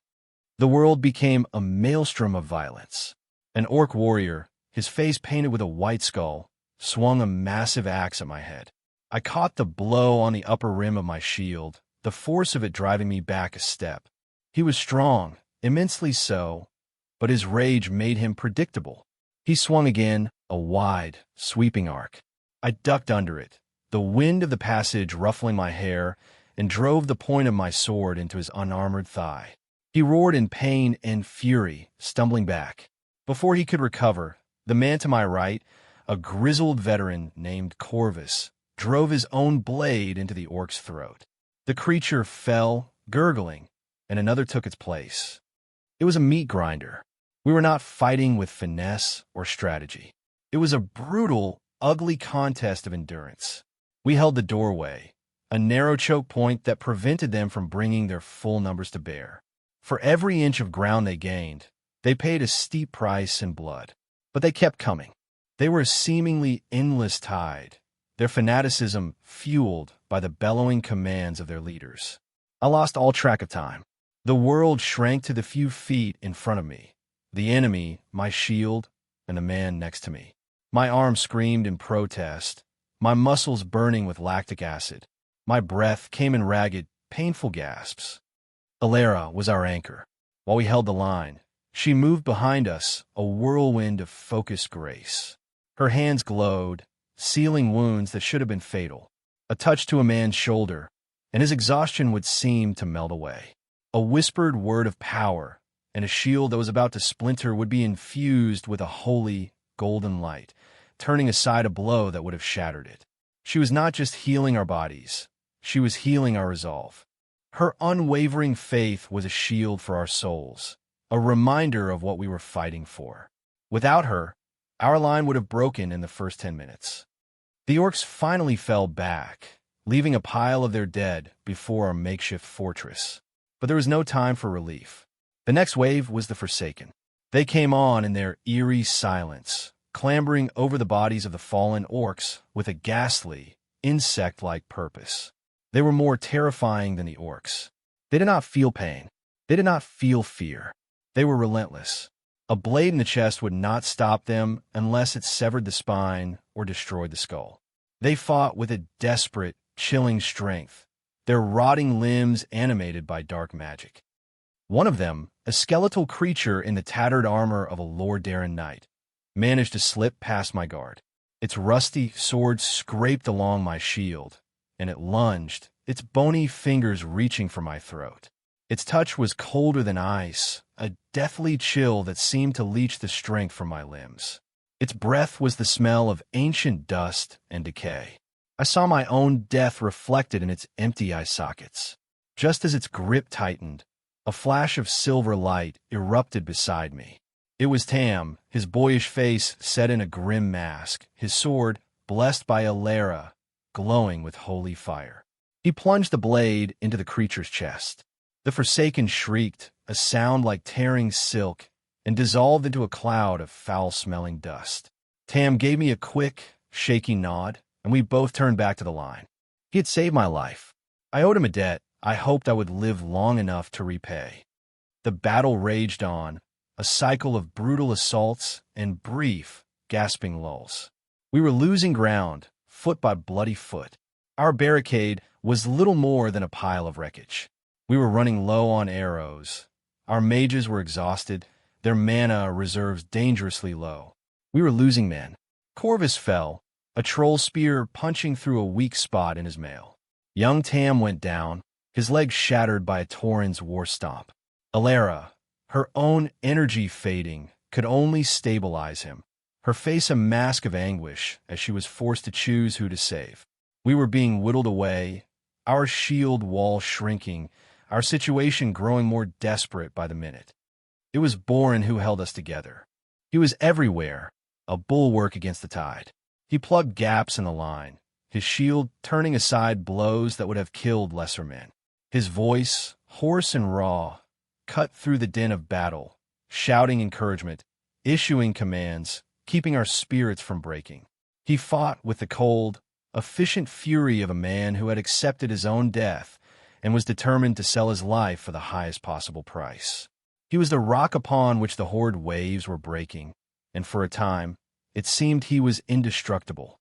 The world became a maelstrom of violence. An orc warrior, his face painted with a white skull, swung a massive axe at my head. I caught the blow on the upper rim of my shield, the force of it driving me back a step. He was strong, immensely so, but his rage made him predictable. He swung again, a wide, sweeping arc. I ducked under it, the wind of the passage ruffling my hair, and drove the point of my sword into his unarmored thigh. He roared in pain and fury, stumbling back. Before he could recover, the man to my right, a grizzled veteran named Corvus, drove his own blade into the orc's throat. The creature fell, gurgling, and another took its place. It was a meat grinder. We were not fighting with finesse or strategy. It was a brutal, ugly contest of endurance. We held the doorway, a narrow choke point that prevented them from bringing their full numbers to bear. For every inch of ground they gained, they paid a steep price in blood. But they kept coming. They were a seemingly endless tide, their fanaticism fueled by the bellowing commands of their leaders. I lost all track of time. The world shrank to the few feet in front of me, the enemy, my shield, and the man next to me. My arm screamed in protest, my muscles burning with lactic acid. My breath came in ragged, painful gasps. Alara was our anchor. While we held the line, she moved behind us, a whirlwind of focused grace. Her hands glowed, sealing wounds that should have been fatal. A touch to a man's shoulder, and his exhaustion would seem to melt away. A whispered word of power, and a shield that was about to splinter would be infused with a holy, golden light, turning aside a blow that would have shattered it. She was not just healing our bodies, she was healing our resolve. Her unwavering faith was a shield for our souls, a reminder of what we were fighting for. Without her, our line would have broken in the first 10 minutes. The orcs finally fell back, leaving a pile of their dead before our makeshift fortress. But there was no time for relief. The next wave was the Forsaken. They came on in their eerie silence, clambering over the bodies of the fallen orcs with a ghastly, insect-like purpose. They were more terrifying than the orcs. They did not feel pain. They did not feel fear. They were relentless. A blade in the chest would not stop them unless it severed the spine or destroyed the skull. They fought with a desperate, chilling strength, their rotting limbs animated by dark magic. One of them, a skeletal creature in the tattered armor of a Lordaeron knight, managed to slip past my guard. Its rusty sword scraped along my shield, and it lunged, its bony fingers reaching for my throat. Its touch was colder than ice, a deathly chill that seemed to leach the strength from my limbs. Its breath was the smell of ancient dust and decay. I saw my own death reflected in its empty eye sockets. Just as its grip tightened, a flash of silver light erupted beside me. It was Tam, his boyish face set in a grim mask, his sword, blessed by Alara, glowing with holy fire. He plunged the blade into the creature's chest. The Forsaken shrieked, a sound like tearing silk, and dissolved into a cloud of foul-smelling dust. Tam gave me a quick, shaky nod, and we both turned back to the line. He had saved my life. I owed him a debt I hoped I would live long enough to repay. The battle raged on, a cycle of brutal assaults and brief, gasping lulls. We were losing ground, foot by bloody foot. Our barricade was little more than a pile of wreckage. We were running low on arrows. Our mages were exhausted, their mana reserves dangerously low. We were losing men. Corvus fell, a troll spear punching through a weak spot in his mail. Young Tam went down, his leg shattered by a Tauren's war stomp. Alara, her own energy fading, could only stabilize him, her face a mask of anguish as she was forced to choose who to save. We were being whittled away, our shield wall shrinking, our situation growing more desperate by the minute. It was Borin who held us together. He was everywhere, a bulwark against the tide. He plugged gaps in the line, his shield turning aside blows that would have killed lesser men. His voice, hoarse and raw, cut through the din of battle, shouting encouragement, issuing commands, keeping our spirits from breaking. He fought with the cold, efficient fury of a man who had accepted his own death and was determined to sell his life for the highest possible price. He was the rock upon which the Horde waves were breaking, and for a time, it seemed he was indestructible.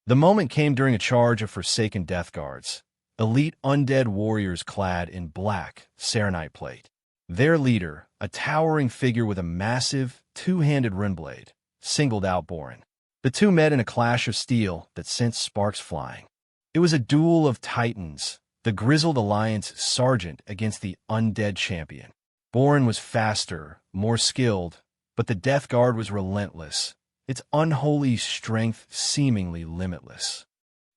The moment came during a charge of Forsaken Death Guards, elite undead warriors clad in black Serenite plate. Their leader, a towering figure with a massive, two-handed runeblade, singled out Borin. The two met in a clash of steel that sent sparks flying. It was a duel of titans, the grizzled alliance sergeant against the undead champion. Borin was faster, more skilled, but the Death Guard was relentless, its unholy strength seemingly limitless.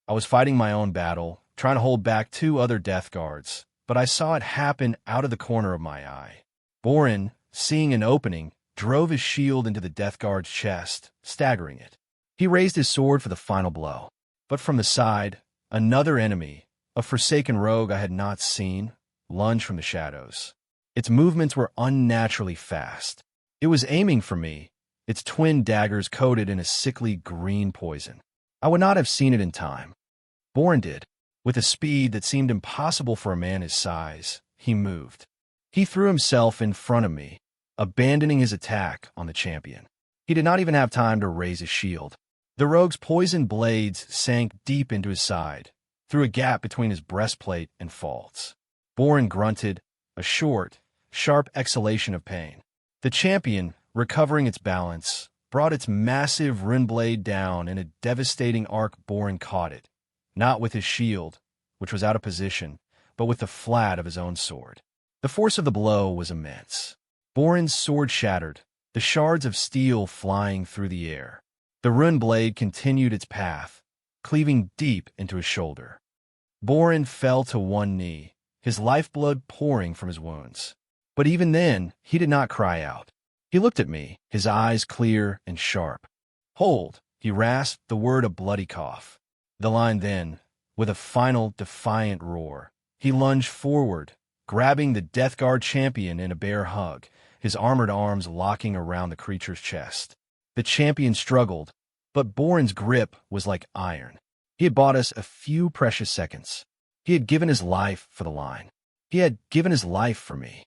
I was fighting my own battle, trying to hold back two other Death Guards, but I saw it happen out of the corner of my eye. Borin, seeing an opening, drove his shield into the Death Guard's chest, staggering it. He raised his sword for the final blow. But from the side, another enemy, a Forsaken rogue I had not seen, lunged from the shadows. Its movements were unnaturally fast. It was aiming for me, its twin daggers coated in a sickly green poison. I would not have seen it in time. Borin did. With a speed that seemed impossible for a man his size, he moved. He threw himself in front of me, abandoning his attack on the champion. He did not even have time to raise his shield. The rogue's poisoned blades sank deep into his side, through a gap between his breastplate and falls. Borin grunted, a short, sharp exhalation of pain. The champion, recovering its balance, brought its massive runeblade down in a devastating arc. Borin caught it, not with his shield, which was out of position, but with the flat of his own sword. The force of the blow was immense. Borin's sword shattered, the shards of steel flying through the air. The rune blade continued its path, cleaving deep into his shoulder. Borin fell to one knee, his lifeblood pouring from his wounds. But even then, he did not cry out. He looked at me, his eyes clear and sharp. "Hold," he rasped, the word a bloody cough. The line then, with a final defiant roar, he lunged forward, grabbing the Death Guard champion in a bear hug, his armored arms locking around the creature's chest. The champion struggled, but Borin's grip was like iron. He had bought us a few precious seconds. He had given his life for the line. He had given his life for me.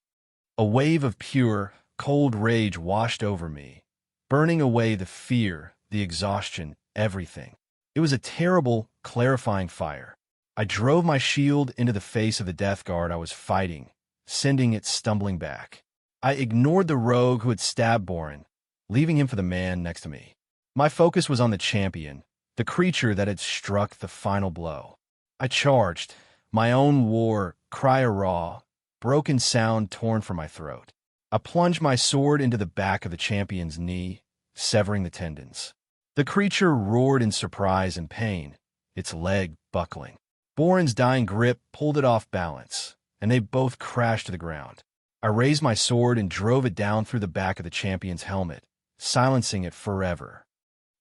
A wave of pure, cold rage washed over me, burning away the fear, the exhaustion, everything. It was a terrible, clarifying fire. I drove my shield into the face of the Death Guard I was fighting, sending it stumbling back. I ignored the rogue who had stabbed Borin, leaving him for the man next to me. My focus was on the champion, the creature that had struck the final blow. I charged, my own war cry raw, broken sound torn from my throat. I plunged my sword into the back of the champion's knee, severing the tendons. The creature roared in surprise and pain, its leg buckling. Borin's dying grip pulled it off balance, and they both crashed to the ground. I raised my sword and drove it down through the back of the champion's helmet, silencing it forever.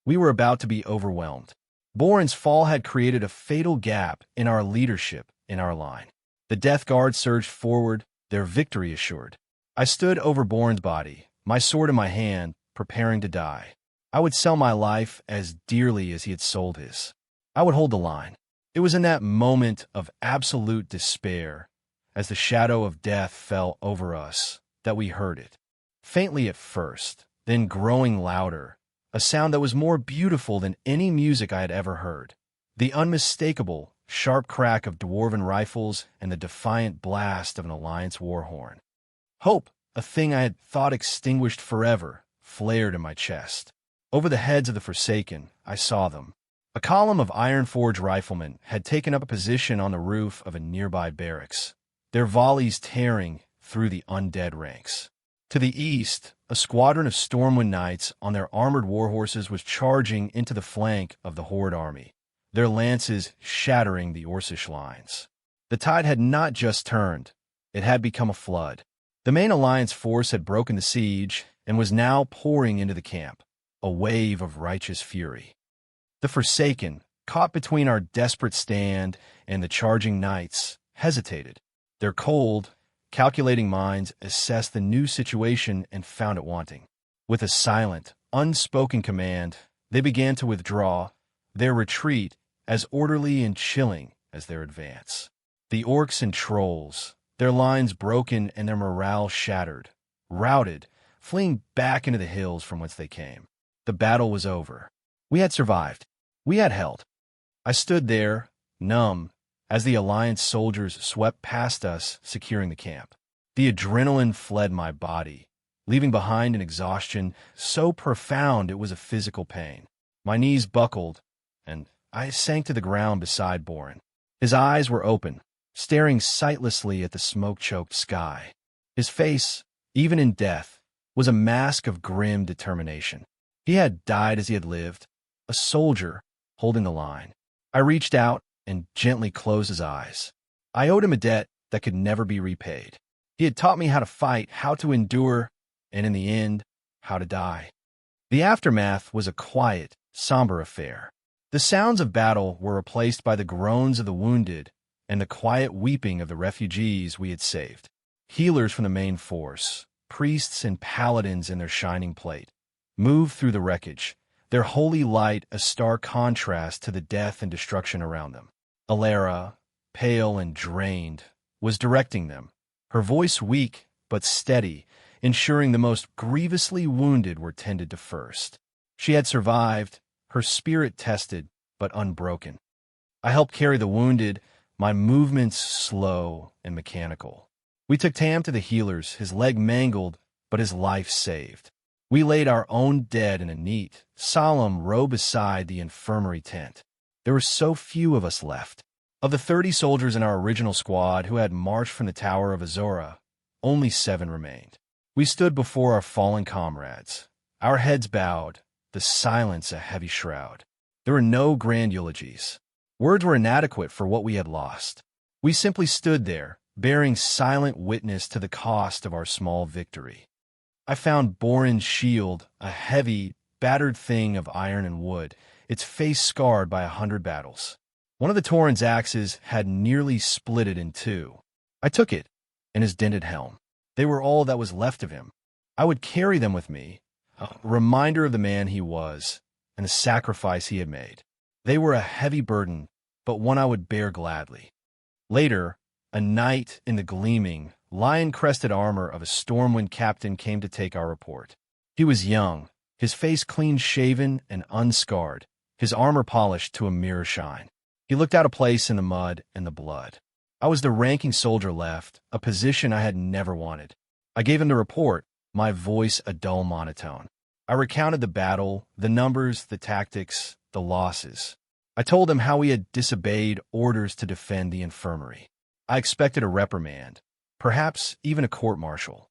We were about to be overwhelmed. Borin's fall had created a fatal gap in our leadership in our line. The Death Guard surged forward, their victory assured. I stood over Borin's body, my sword in my hand, preparing to die. I would sell my life as dearly as he had sold his. I would hold the line. It was in that moment of absolute despair, as the shadow of death fell over us, that we heard it. Faintly at first, then growing louder, a sound that was more beautiful than any music I had ever heard. The unmistakable, sharp crack of dwarven rifles and the defiant blast of an Alliance war horn. Hope, a thing I had thought extinguished forever, flared in my chest. Over the heads of the Forsaken, I saw them. A column of Ironforge riflemen had taken up a position on the roof of a nearby barracks, their volleys tearing through the undead ranks. To the east, a squadron of Stormwind Knights on their armored warhorses was charging into the flank of the Horde army, their lances shattering the Orcish lines. The tide had not just turned, it had become a flood. The main Alliance force had broken the siege and was now pouring into the camp, a wave of righteous fury. The Forsaken, caught between our desperate stand and the charging knights, hesitated. Their cold, calculating minds assessed the new situation and found it wanting. With a silent, unspoken command, they began to withdraw, their retreat as orderly and chilling as their advance. The orcs and trolls, their lines broken and their morale shattered, routed, fleeing back into the hills from whence they came. The battle was over. We had survived. We had held. I stood there, numb, as the Alliance soldiers swept past us, securing the camp. The adrenaline fled my body, leaving behind an exhaustion so profound it was a physical pain. My knees buckled, and I sank to the ground beside Boren. His eyes were open, staring sightlessly at the smoke-choked sky. His face, even in death, was a mask of grim determination. He had died as he had lived, a soldier holding the line. I reached out and gently closed his eyes. I owed him a debt that could never be repaid. He had taught me how to fight, how to endure, and in the end, how to die. The aftermath was a quiet, somber affair. The sounds of battle were replaced by the groans of the wounded and the quiet weeping of the refugees we had saved. Healers from the main force, priests and paladins in their shining plate, moved through the wreckage, their holy light a stark contrast to the death and destruction around them. Alara, pale and drained, was directing them, her voice weak but steady, ensuring the most grievously wounded were tended to first. She had survived, her spirit tested but unbroken. I helped carry the wounded, my movements slow and mechanical. We took Tam to the healers, his leg mangled, but his life saved. We laid our own dead in a neat, solemn row beside the infirmary tent. There were so few of us left. Of the 30 soldiers in our original squad who had marched from the Tower of Azora, only 7 remained. We stood before our fallen comrades, our heads bowed, the silence a heavy shroud. There were no grand eulogies. Words were inadequate for what we had lost. We simply stood there, bearing silent witness to the cost of our small victory. I found Boren's shield, a heavy, battered thing of iron and wood, its face scarred by 100 battles. One of the Tauren's axes had nearly split it in two. I took it, and his dented helm. They were all that was left of him. I would carry them with me, a reminder of the man he was and the sacrifice he had made. They were a heavy burden, but one I would bear gladly. Later, a knight in the gleaming, lion-crested armor of a Stormwind captain came to take our report. He was young, his face clean-shaven and unscarred, his armor polished to a mirror shine. He looked out of place in the mud and the blood. I was the ranking soldier left, a position I had never wanted. I gave him the report, my voice a dull monotone. I recounted the battle, the numbers, the tactics, the losses. I told him how we had disobeyed orders to defend the infirmary. I expected a reprimand, perhaps even a court-martial.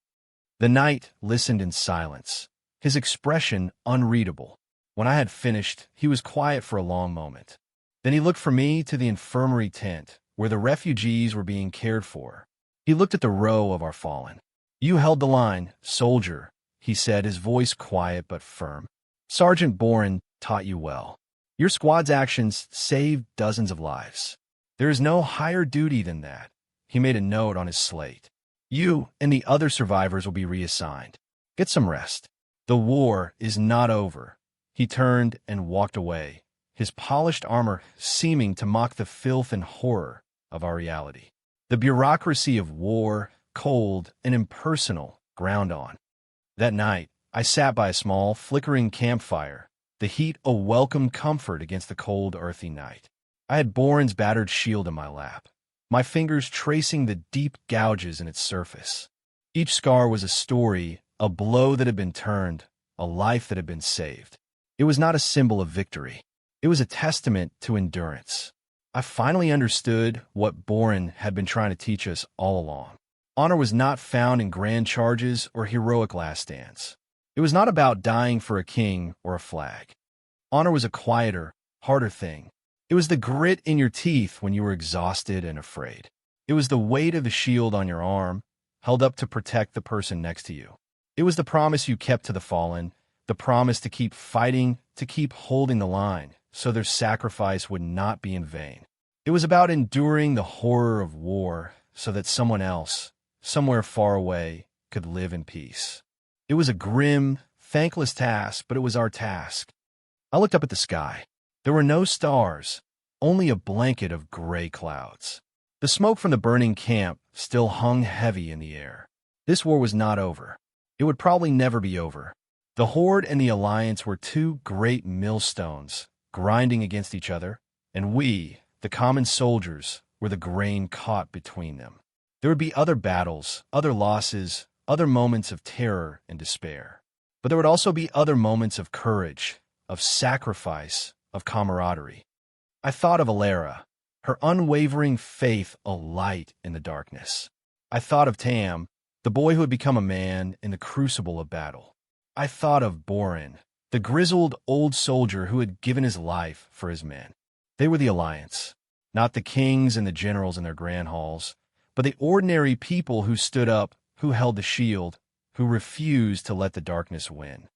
The knight listened in silence, his expression unreadable. When I had finished, he was quiet for a long moment. Then he looked from me to the infirmary tent, where the refugees were being cared for. He looked at the row of our fallen. "You held the line, soldier," he said, his voice quiet but firm. "Sergeant Boren taught you well. Your squad's actions saved dozens of lives. There is no higher duty than that." He made a note on his slate. "You and the other survivors will be reassigned. Get some rest. The war is not over." He turned and walked away, his polished armor seeming to mock the filth and horror of our reality. The bureaucracy of war, cold and impersonal, ground on. That night, I sat by a small, flickering campfire, the heat a welcome comfort against the cold, earthy night. I had Boren's battered shield in my lap, my fingers tracing the deep gouges in its surface. Each scar was a story, a blow that had been turned, a life that had been saved. It was not a symbol of victory. It was a testament to endurance. I finally understood what Boren had been trying to teach us all along. Honor was not found in grand charges or heroic last stands. It was not about dying for a king or a flag. Honor was a quieter, harder thing. It was the grit in your teeth when you were exhausted and afraid. It was the weight of the shield on your arm, held up to protect the person next to you. It was the promise you kept to the fallen, the promise to keep fighting, to keep holding the line, so their sacrifice would not be in vain. It was about enduring the horror of war so that someone else, somewhere far away, could live in peace. It was a grim, thankless task, but it was our task. I looked up at the sky. There were no stars, only a blanket of gray clouds. The smoke from the burning camp still hung heavy in the air. This war was not over. It would probably never be over. The Horde and the Alliance were two great millstones, grinding against each other, and we, the common soldiers, were the grain caught between them. There would be other battles, other losses, other moments of terror and despair. But there would also be other moments of courage, of sacrifice, of camaraderie. I thought of Alara, her unwavering faith a light in the darkness. I thought of Tam, the boy who had become a man in the crucible of battle. I thought of Borin, the grizzled old soldier who had given his life for his men. They were the Alliance, not the kings and the generals in their grand halls, but the ordinary people who stood up, who held the shield, who refused to let the darkness win.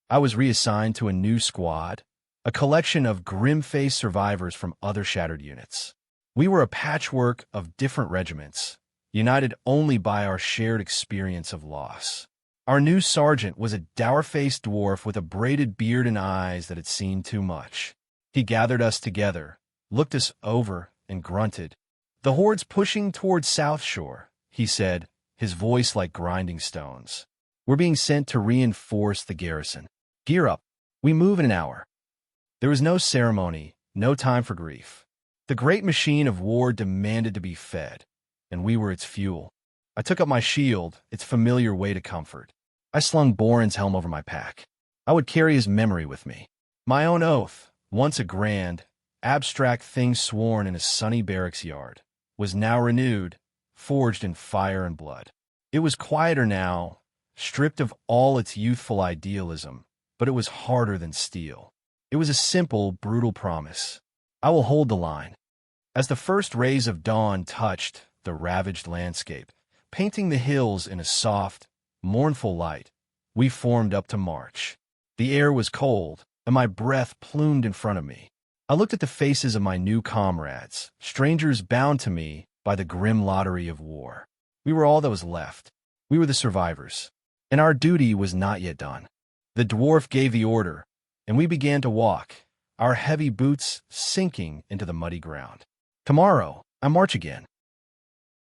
I was reassigned to a new squad, a collection of grim-faced survivors from other shattered units. We were a patchwork of different regiments, united only by our shared experience of loss. Our new sergeant was a dour-faced dwarf with a braided beard and eyes that had seen too much. He gathered us together, looked us over, and grunted. "The Horde's pushing towards South Shore," he said, his voice like grinding stones. "We're being sent to reinforce the garrison. Gear up. We move in an hour." There was no ceremony, no time for grief. The great machine of war demanded to be fed, and we were its fuel. I took up my shield, its familiar weight of comfort. I slung Borin's helm over my pack. I would carry his memory with me. My own oath, once a grand, abstract thing sworn in a sunny barracks yard, was now renewed, forged in fire and blood. It was quieter now, stripped of all its youthful idealism, but it was harder than steel. It was a simple, brutal promise. I will hold the line. As the first rays of dawn touched the ravaged landscape, painting the hills in a soft, mournful light, we formed up to march. The air was cold, and my breath plumed in front of me. I looked at the faces of my new comrades, strangers bound to me by the grim lottery of war. We were all that was left. We were the survivors, and our duty was not yet done. The dwarf gave the order, and we began to walk, our heavy boots sinking into the muddy ground. "Tomorrow, I march again,"